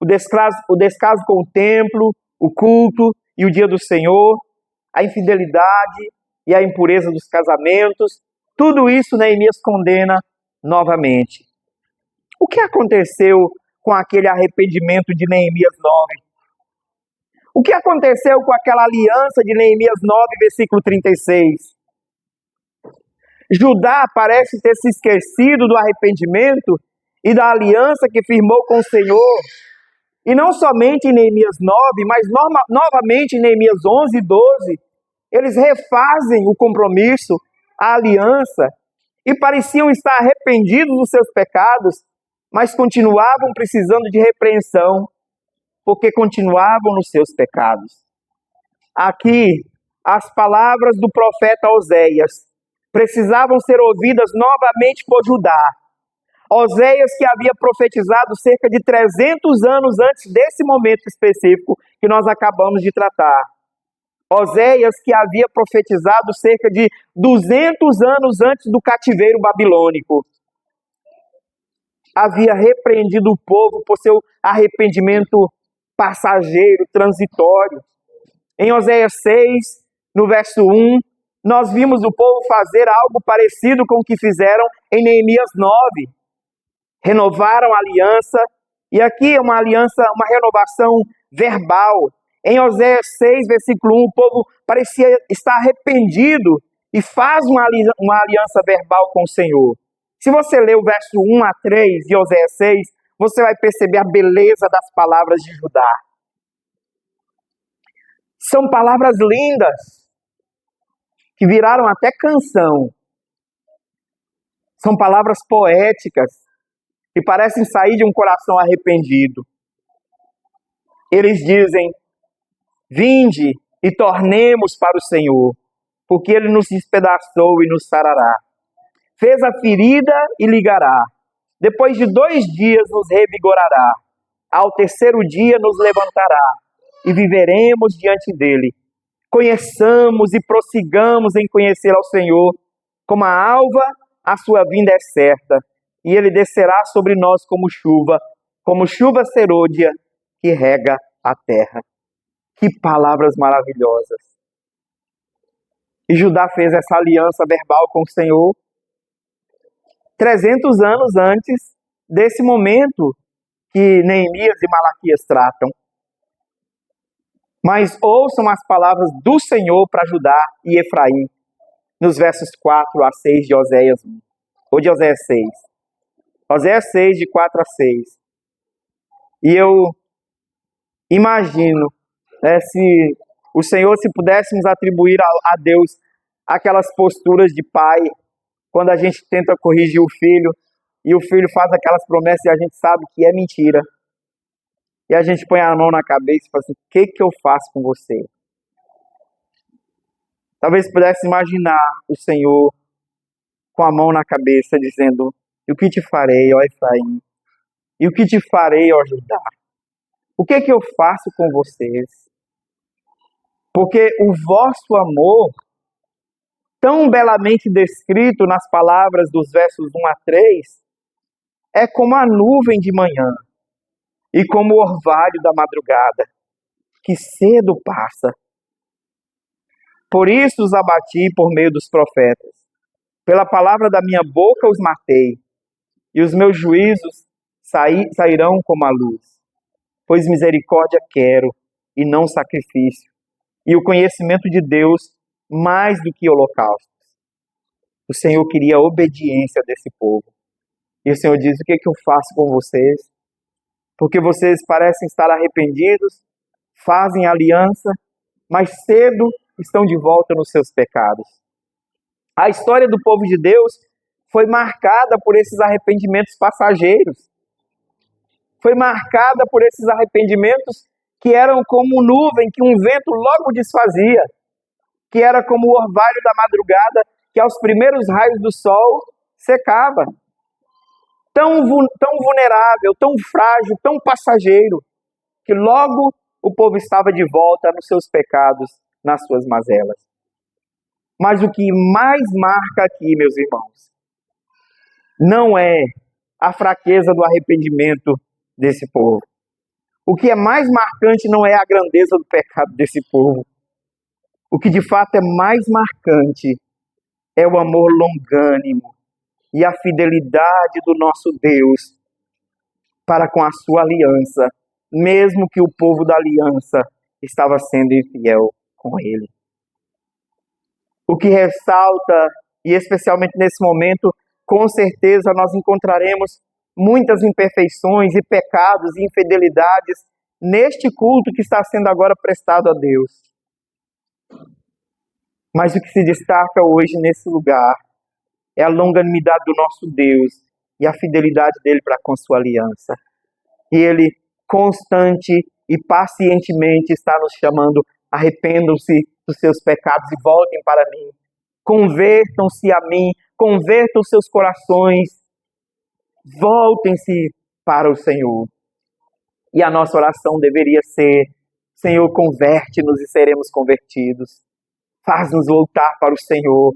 o descaso com o templo, o culto e o dia do Senhor, a infidelidade e a impureza dos casamentos, tudo isso Neemias condena novamente. O que aconteceu com aquele arrependimento de Neemias 9? O que aconteceu com aquela aliança de Neemias 9, versículo 36? Judá parece ter se esquecido do arrependimento e da aliança que firmou com o Senhor. E não somente em Neemias 9, mas novamente em Neemias 11 e 12, eles refazem o compromisso, a aliança, e pareciam estar arrependidos dos seus pecados, mas continuavam precisando de repreensão, porque continuavam nos seus pecados. Aqui, as palavras do profeta Oséias precisavam ser ouvidas novamente por Judá. Oséias, que havia profetizado cerca de 300 anos antes desse momento específico que nós acabamos de tratar. Oséias, que havia profetizado cerca de 200 anos antes do cativeiro babilônico. Havia repreendido o povo por seu arrependimento passageiro, transitório. Em Oséias 6, no verso 1, nós vimos o povo fazer algo parecido com o que fizeram em Neemias 9. Renovaram a aliança, e aqui é uma aliança, uma renovação verbal. Em Oséias 6, versículo 1, o povo parecia estar arrependido e faz uma aliança verbal com o Senhor. Se você ler o verso 1 a 3 de Oséias 6, você vai perceber a beleza das palavras de Judá. São palavras lindas, que viraram até canção. São palavras poéticas, que parecem sair de um coração arrependido. Eles dizem: vinde e tornemos para o Senhor, porque Ele nos despedaçou e nos sarará. Fez a ferida e ligará. Depois de 2 dias nos revigorará. Ao 3º dia nos levantará e viveremos diante dele. Conheçamos e prossigamos em conhecer ao Senhor. Como a alva, a sua vinda é certa, e ele descerá sobre nós como chuva serôdia que rega a terra. Que palavras maravilhosas! E Judá fez essa aliança verbal com o Senhor 300 anos antes desse momento que Neemias e Malaquias tratam. Mas ouçam as palavras do Senhor para Judá e Efraim, nos versos 4 a 6 de Oséias 1, ou de Oséias 6. Oséias 6, de 4 a 6. E eu imagino, se o Senhor, se pudéssemos atribuir a Deus aquelas posturas de pai quando a gente tenta corrigir o filho e o filho faz aquelas promessas e a gente sabe que é mentira. E a gente põe a mão na cabeça e fala assim, o que eu faço com você? Talvez pudesse imaginar o Senhor com a mão na cabeça dizendo, e o que te farei, ó Efraim? E o que te farei, ó Judá? O que eu faço com vocês? Porque o vosso amor, tão belamente descrito nas palavras dos versos 1 a 3, é como a nuvem de manhã e como o orvalho da madrugada, que cedo passa. Por isso os abati por meio dos profetas. Pela palavra da minha boca os matei, e os meus juízos sairão como a luz. Pois misericórdia quero, e não sacrifício, e o conhecimento de Deus mais do que holocaustos. O Senhor queria a obediência desse povo. E o Senhor diz, o que eu faço com vocês? Porque vocês parecem estar arrependidos, fazem aliança, mas cedo estão de volta nos seus pecados. A história do povo de Deus foi marcada por esses arrependimentos passageiros. Foi marcada por esses arrependimentos que eram como nuvem que um vento logo desfazia, que era como o orvalho da madrugada que aos primeiros raios do sol secava. Tão vulnerável, tão frágil, tão passageiro, que logo o povo estava de volta nos seus pecados, nas suas mazelas. Mas o que mais marca aqui, meus irmãos, não é a fraqueza do arrependimento desse povo. O que é mais marcante não é a grandeza do pecado desse povo. O que de fato é mais marcante é o amor longânimo e a fidelidade do nosso Deus para com a sua aliança, mesmo que o povo da aliança estava sendo infiel com ele. O que ressalta, e especialmente nesse momento, com certeza nós encontraremos muitas imperfeições e pecados e infidelidades neste culto que está sendo agora prestado a Deus. Mas o que se destaca hoje nesse lugar é a longanimidade do nosso Deus e a fidelidade dele para com sua aliança. E ele constante e pacientemente está nos chamando, arrependam-se dos seus pecados e voltem para mim. Convertam-se a mim, convertam seus corações, voltem-se para o Senhor. E a nossa oração deveria ser, Senhor, converte-nos e seremos convertidos. Faz-nos voltar para o Senhor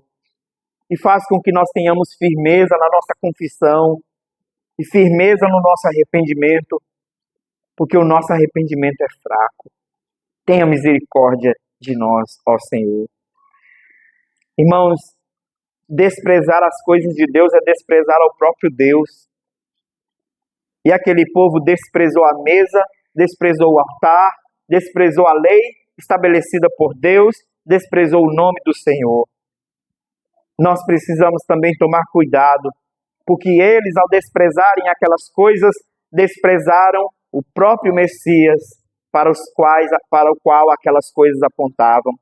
e faz com que nós tenhamos firmeza na nossa confissão e firmeza no nosso arrependimento, porque o nosso arrependimento é fraco. Tenha misericórdia de nós, ó Senhor. Irmãos, desprezar as coisas de Deus é desprezar ao próprio Deus. E aquele povo desprezou a mesa, desprezou o altar, desprezou a lei estabelecida por Deus, desprezou o nome do Senhor. Nós precisamos também tomar cuidado, porque eles, ao desprezarem aquelas coisas, desprezaram o próprio Messias para o qual aquelas coisas apontavam.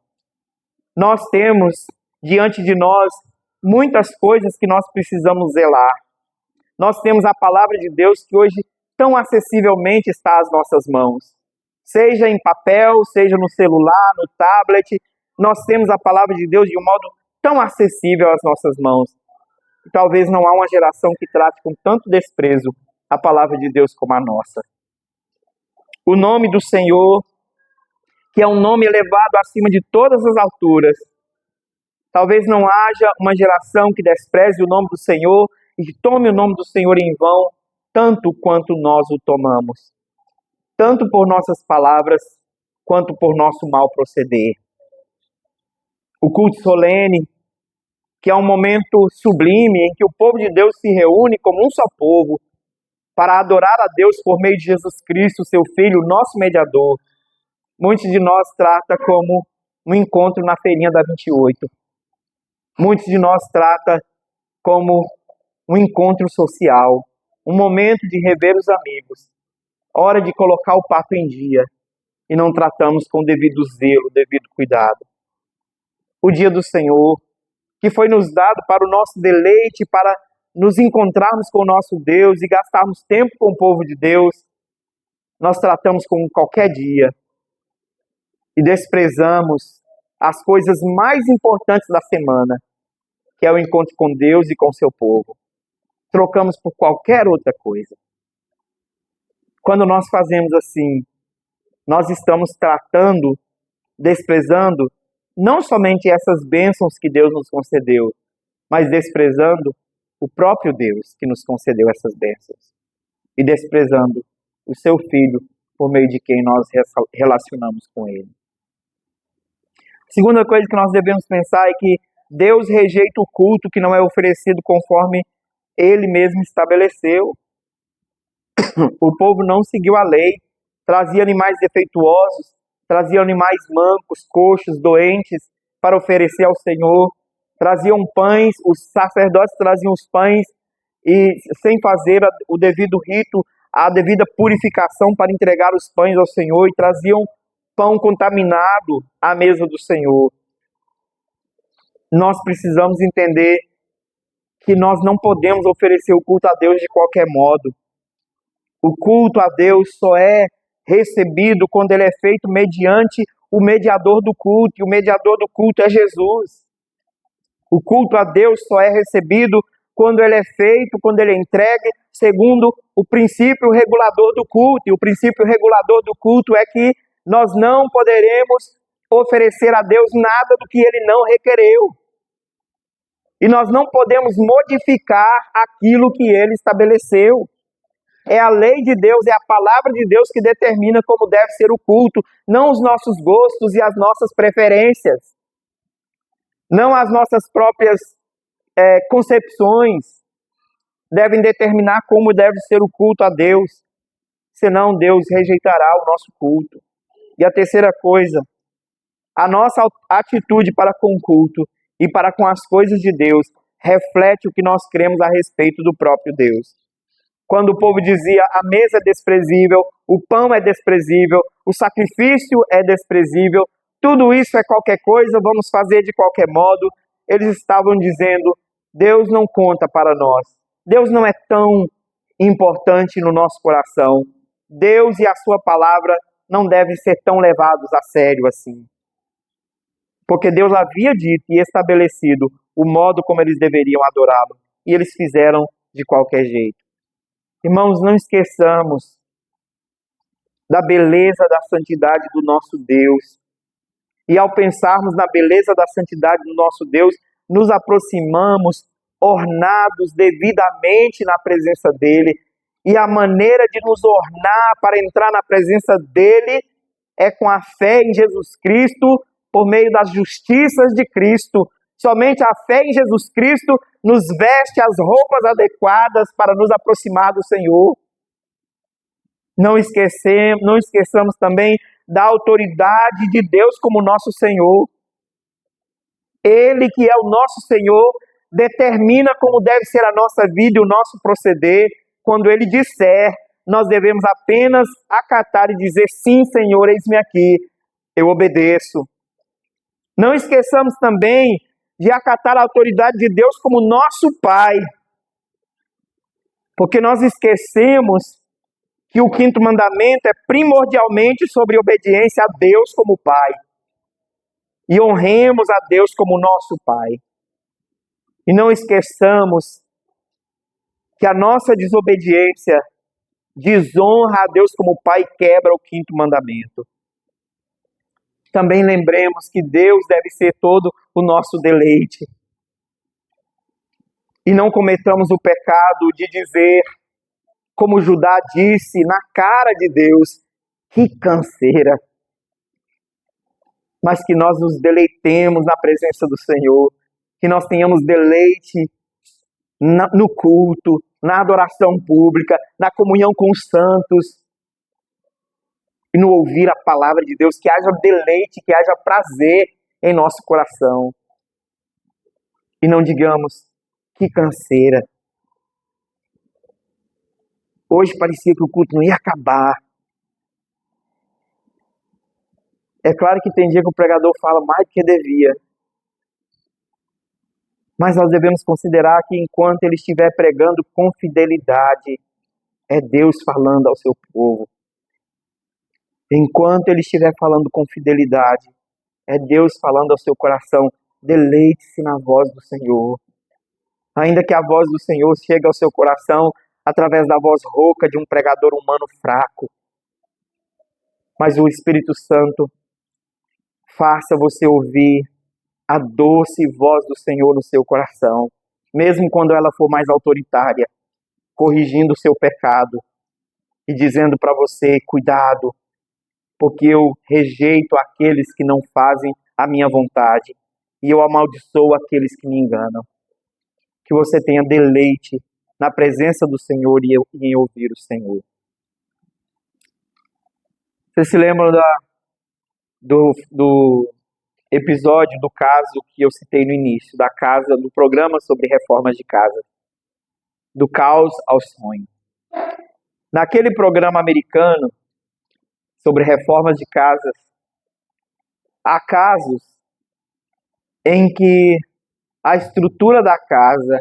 Nós temos diante de nós muitas coisas que nós precisamos zelar. Nós temos a palavra de Deus que hoje tão acessivelmente está às nossas mãos. Seja em papel, seja no celular, no tablet, nós temos a palavra de Deus de um modo tão acessível às nossas mãos. E talvez não há uma geração que trate com tanto desprezo a palavra de Deus como a nossa. O nome do Senhor, que é um nome elevado acima de todas as alturas. Talvez não haja uma geração que despreze o nome do Senhor e que tome o nome do Senhor em vão, tanto quanto nós o tomamos. Tanto por nossas palavras, quanto por nosso mal proceder. O culto solene, que é um momento sublime em que o povo de Deus se reúne como um só povo para adorar a Deus por meio de Jesus Cristo, seu Filho, nosso mediador. Muitos de nós trata como um encontro na feirinha da 28. Muitos de nós trata como um encontro social, um momento de rever os amigos, hora de colocar o papo em dia, e não tratamos com devido zelo, devido cuidado. O dia do Senhor que foi nos dado para o nosso deleite, para nos encontrarmos com o nosso Deus e gastarmos tempo com o povo de Deus, nós tratamos como qualquer dia e desprezamos as coisas mais importantes da semana, que é o encontro com Deus e com o seu povo. Trocamos por qualquer outra coisa. Quando nós fazemos assim, nós estamos tratando, desprezando, não somente essas bênçãos que Deus nos concedeu, mas desprezando o próprio Deus que nos concedeu essas bênçãos. E desprezando o seu Filho, por meio de quem nós relacionamos com Ele. A segunda coisa que nós devemos pensar é que Deus rejeita o culto que não é oferecido conforme Ele mesmo estabeleceu. O povo não seguiu a lei, trazia animais defeituosos, trazia animais mancos, coxos, doentes, para oferecer ao Senhor, traziam pães, os sacerdotes traziam os pães, e sem fazer o devido rito, a devida purificação para entregar os pães ao Senhor, e traziam pão contaminado à mesa do Senhor. Nós precisamos entender que nós não podemos oferecer o culto a Deus de qualquer modo. O culto a Deus só é recebido quando ele é feito mediante o mediador do culto, e o mediador do culto é Jesus. O culto a Deus só é recebido quando ele é feito, quando ele é entregue, segundo o princípio regulador do culto. E o princípio regulador do culto é que nós não poderemos oferecer a Deus nada do que ele não requereu. E nós não podemos modificar aquilo que ele estabeleceu. É a lei de Deus, é a palavra de Deus que determina como deve ser o culto, não os nossos gostos e as nossas preferências, não as nossas próprias concepções devem determinar como deve ser o culto a Deus, senão Deus rejeitará o nosso culto. E a terceira coisa, a nossa atitude para com o culto e para com as coisas de Deus reflete o que nós cremos a respeito do próprio Deus. Quando o povo dizia a mesa é desprezível, o pão é desprezível, o sacrifício é desprezível, tudo isso é qualquer coisa, vamos fazer de qualquer modo, eles estavam dizendo, Deus não conta para nós, Deus não é tão importante no nosso coração, Deus e a sua palavra não devem ser tão levados a sério assim. Porque Deus havia dito e estabelecido o modo como eles deveriam adorá-lo, e eles fizeram de qualquer jeito. Irmãos, não esqueçamos da beleza da santidade do nosso Deus. E ao pensarmos na beleza da santidade do nosso Deus, nos aproximamos ornados devidamente na presença dele. E a maneira de nos ornar para entrar na presença dele é com a fé em Jesus Cristo, por meio das justiças de Cristo. Somente a fé em Jesus Cristo nos veste as roupas adequadas para nos aproximar do Senhor. Não esqueçamos também da autoridade de Deus como nosso Senhor. Ele, que é o nosso Senhor, determina como deve ser a nossa vida e o nosso proceder. Quando Ele disser, nós devemos apenas acatar e dizer, sim, Senhor, eis-me aqui, eu obedeço. Não esqueçamos também de acatar a autoridade de Deus como nosso Pai. Porque nós esquecemos que o quinto mandamento é primordialmente sobre obediência a Deus como Pai. E honremos a Deus como nosso Pai. E não esqueçamos que a nossa desobediência desonra a Deus como Pai e quebra o quinto mandamento. Também lembremos que Deus deve ser todo o nosso deleite. E não cometamos o pecado de dizer, como Judá disse na cara de Deus, que canseira. Mas que nós nos deleitemos na presença do Senhor, que nós tenhamos deleite no culto, na adoração pública, na comunhão com os santos, e no ouvir a palavra de Deus, que haja deleite, que haja prazer em nosso coração. E não digamos, que canseira. Hoje parecia que o culto não ia acabar. É claro que tem dia que o pregador fala mais do que devia. Mas nós devemos considerar que enquanto ele estiver pregando com fidelidade, é Deus falando ao seu povo. Enquanto ele estiver falando com fidelidade, é Deus falando ao seu coração. Deleite-se na voz do Senhor. Ainda que a voz do Senhor chegue ao seu coração através da voz rouca de um pregador humano fraco, mas o Espírito Santo faça você ouvir a doce voz do Senhor no seu coração, mesmo quando ela for mais autoritária, corrigindo o seu pecado e dizendo para você: cuidado, porque eu rejeito aqueles que não fazem a minha vontade e eu amaldiçoo aqueles que me enganam. Que você tenha deleite na presença do Senhor e em ouvir o Senhor. Você se lembra do episódio do caso que eu citei no início, da casa, do programa sobre reformas de casa, do caos ao sonho. Naquele programa americano sobre reformas de casas, há casos em que a estrutura da casa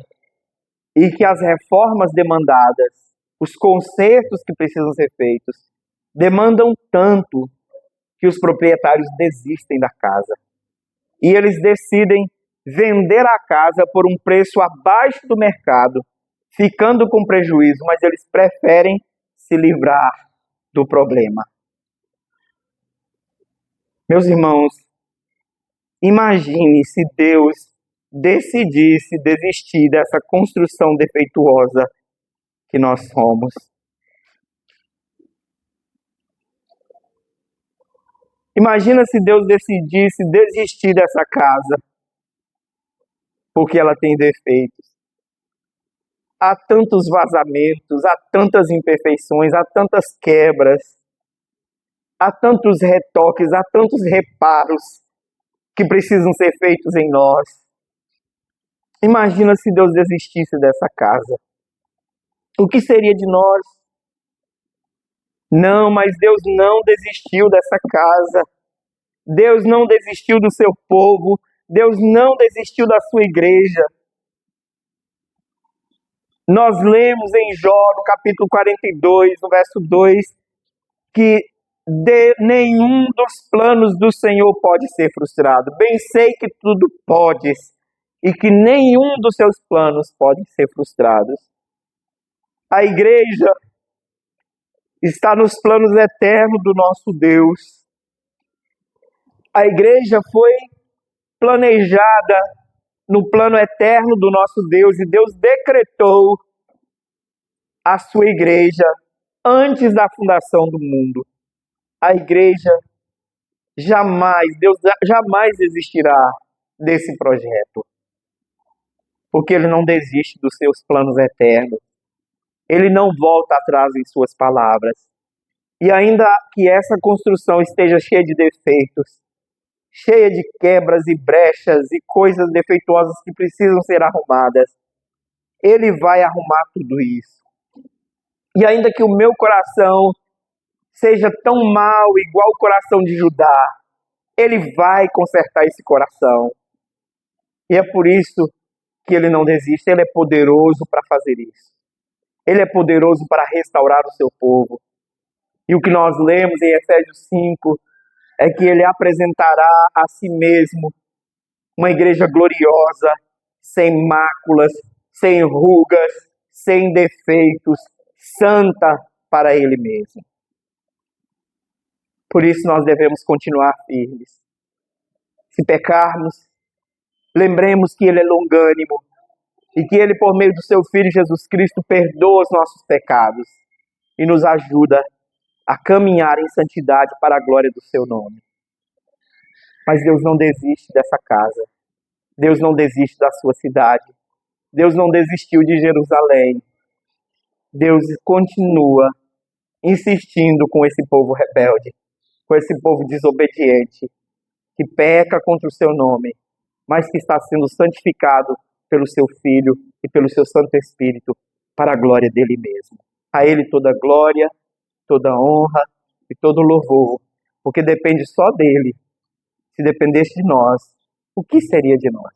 e que as reformas demandadas, os consertos que precisam ser feitos, demandam tanto que os proprietários desistem da casa. E eles decidem vender a casa por um preço abaixo do mercado, ficando com prejuízo, mas eles preferem se livrar do problema. Meus irmãos, imagine se Deus decidisse desistir dessa construção defeituosa que nós somos. Imagina se Deus decidisse desistir dessa casa, porque ela tem defeitos. Há tantos vazamentos, há tantas imperfeições, há tantas quebras, há tantos retoques, há tantos reparos que precisam ser feitos em nós. Imagina se Deus desistisse dessa casa. O que seria de nós? Não, mas Deus não desistiu dessa casa. Deus não desistiu do seu povo. Deus não desistiu da sua igreja. Nós lemos em Jó, no capítulo 42, no verso 2, que nenhum dos planos do Senhor pode ser frustrado. Bem sei que tudo podes e que nenhum dos seus planos pode ser frustrados. A igreja está nos planos eternos do nosso Deus. A igreja foi planejada no plano eterno do nosso Deus, e Deus decretou a sua igreja antes da fundação do mundo. A igreja Deus jamais desistirá desse projeto, porque Ele não desiste dos seus planos eternos. Ele não volta atrás em suas palavras. E ainda que essa construção esteja cheia de defeitos, cheia de quebras e brechas e coisas defeituosas que precisam ser arrumadas, Ele vai arrumar tudo isso. E ainda que o meu coração seja tão mau, igual o coração de Judá, Ele vai consertar esse coração. E é por isso que Ele não desiste. Ele é poderoso para fazer isso. Ele é poderoso para restaurar o seu povo. E o que nós lemos em Efésios 5 é que Ele apresentará a si mesmo uma igreja gloriosa, sem máculas, sem rugas, sem defeitos, santa para Ele mesmo. Por isso nós devemos continuar firmes. Se pecarmos, lembremos que Ele é longânimo e que Ele, por meio do seu Filho Jesus Cristo, perdoa os nossos pecados e nos ajuda a caminhar em santidade para a glória do seu nome. Mas Deus não desiste dessa casa. Deus não desiste da sua cidade. Deus não desistiu de Jerusalém. Deus continua insistindo com esse povo rebelde, com esse povo desobediente, que peca contra o seu nome, mas que está sendo santificado pelo seu Filho e pelo seu Santo Espírito para a glória dele mesmo. A Ele toda glória, toda honra e todo louvor, porque depende só dele. Se dependesse de nós, o que seria de nós?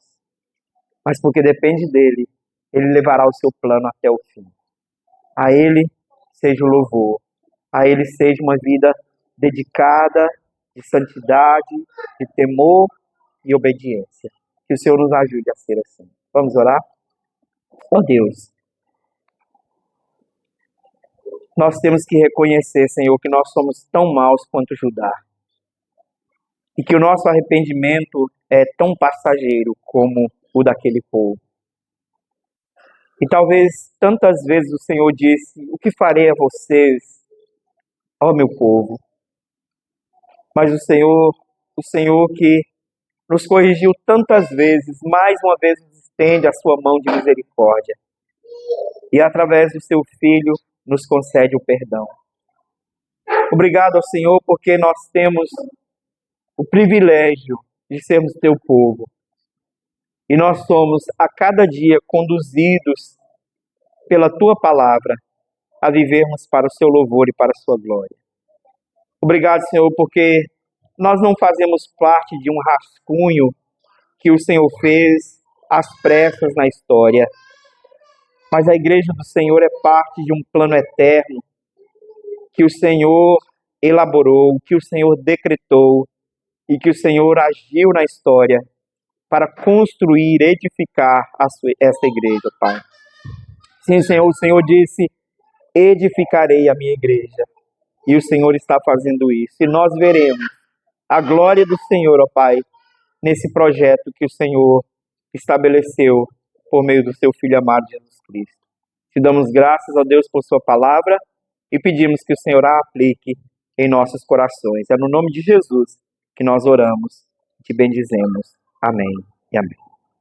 mas porque depende dele, ele levará o seu plano até o fim. A ele seja o louvor, a ele seja uma vida dedicada, de santidade, de temor e obediência. Que o Senhor nos ajude a ser assim. Vamos orar? Ó Deus, nós temos que reconhecer, Senhor, que nós somos tão maus quanto Judá. E que o nosso arrependimento é tão passageiro como o daquele povo. E talvez tantas vezes o Senhor disse: o que farei a vocês, ó meu povo? Mas o Senhor que nos corrigiu tantas vezes, mais uma vez nos estende a sua mão de misericórdia. E através do seu Filho nos concede o perdão. Obrigado ao Senhor porque nós temos o privilégio de sermos teu povo. E nós somos a cada dia conduzidos pela tua palavra a vivermos para o seu louvor e para a sua glória. Obrigado, Senhor, porque nós não fazemos parte de um rascunho que o Senhor fez às pressas na história, mas a igreja do Senhor é parte de um plano eterno que o Senhor elaborou, que o Senhor decretou e que o Senhor agiu na história para construir, edificar essa igreja, Pai. Sim, Senhor, o Senhor disse: edificarei a minha igreja. E o Senhor está fazendo isso. E nós veremos a glória do Senhor, ó Pai, nesse projeto que o Senhor estabeleceu por meio do seu Filho amado Jesus Cristo. Te damos graças a Deus por sua palavra e pedimos que o Senhor a aplique em nossos corações. É no nome de Jesus que nós oramos, te bendizemos. Amém e amém.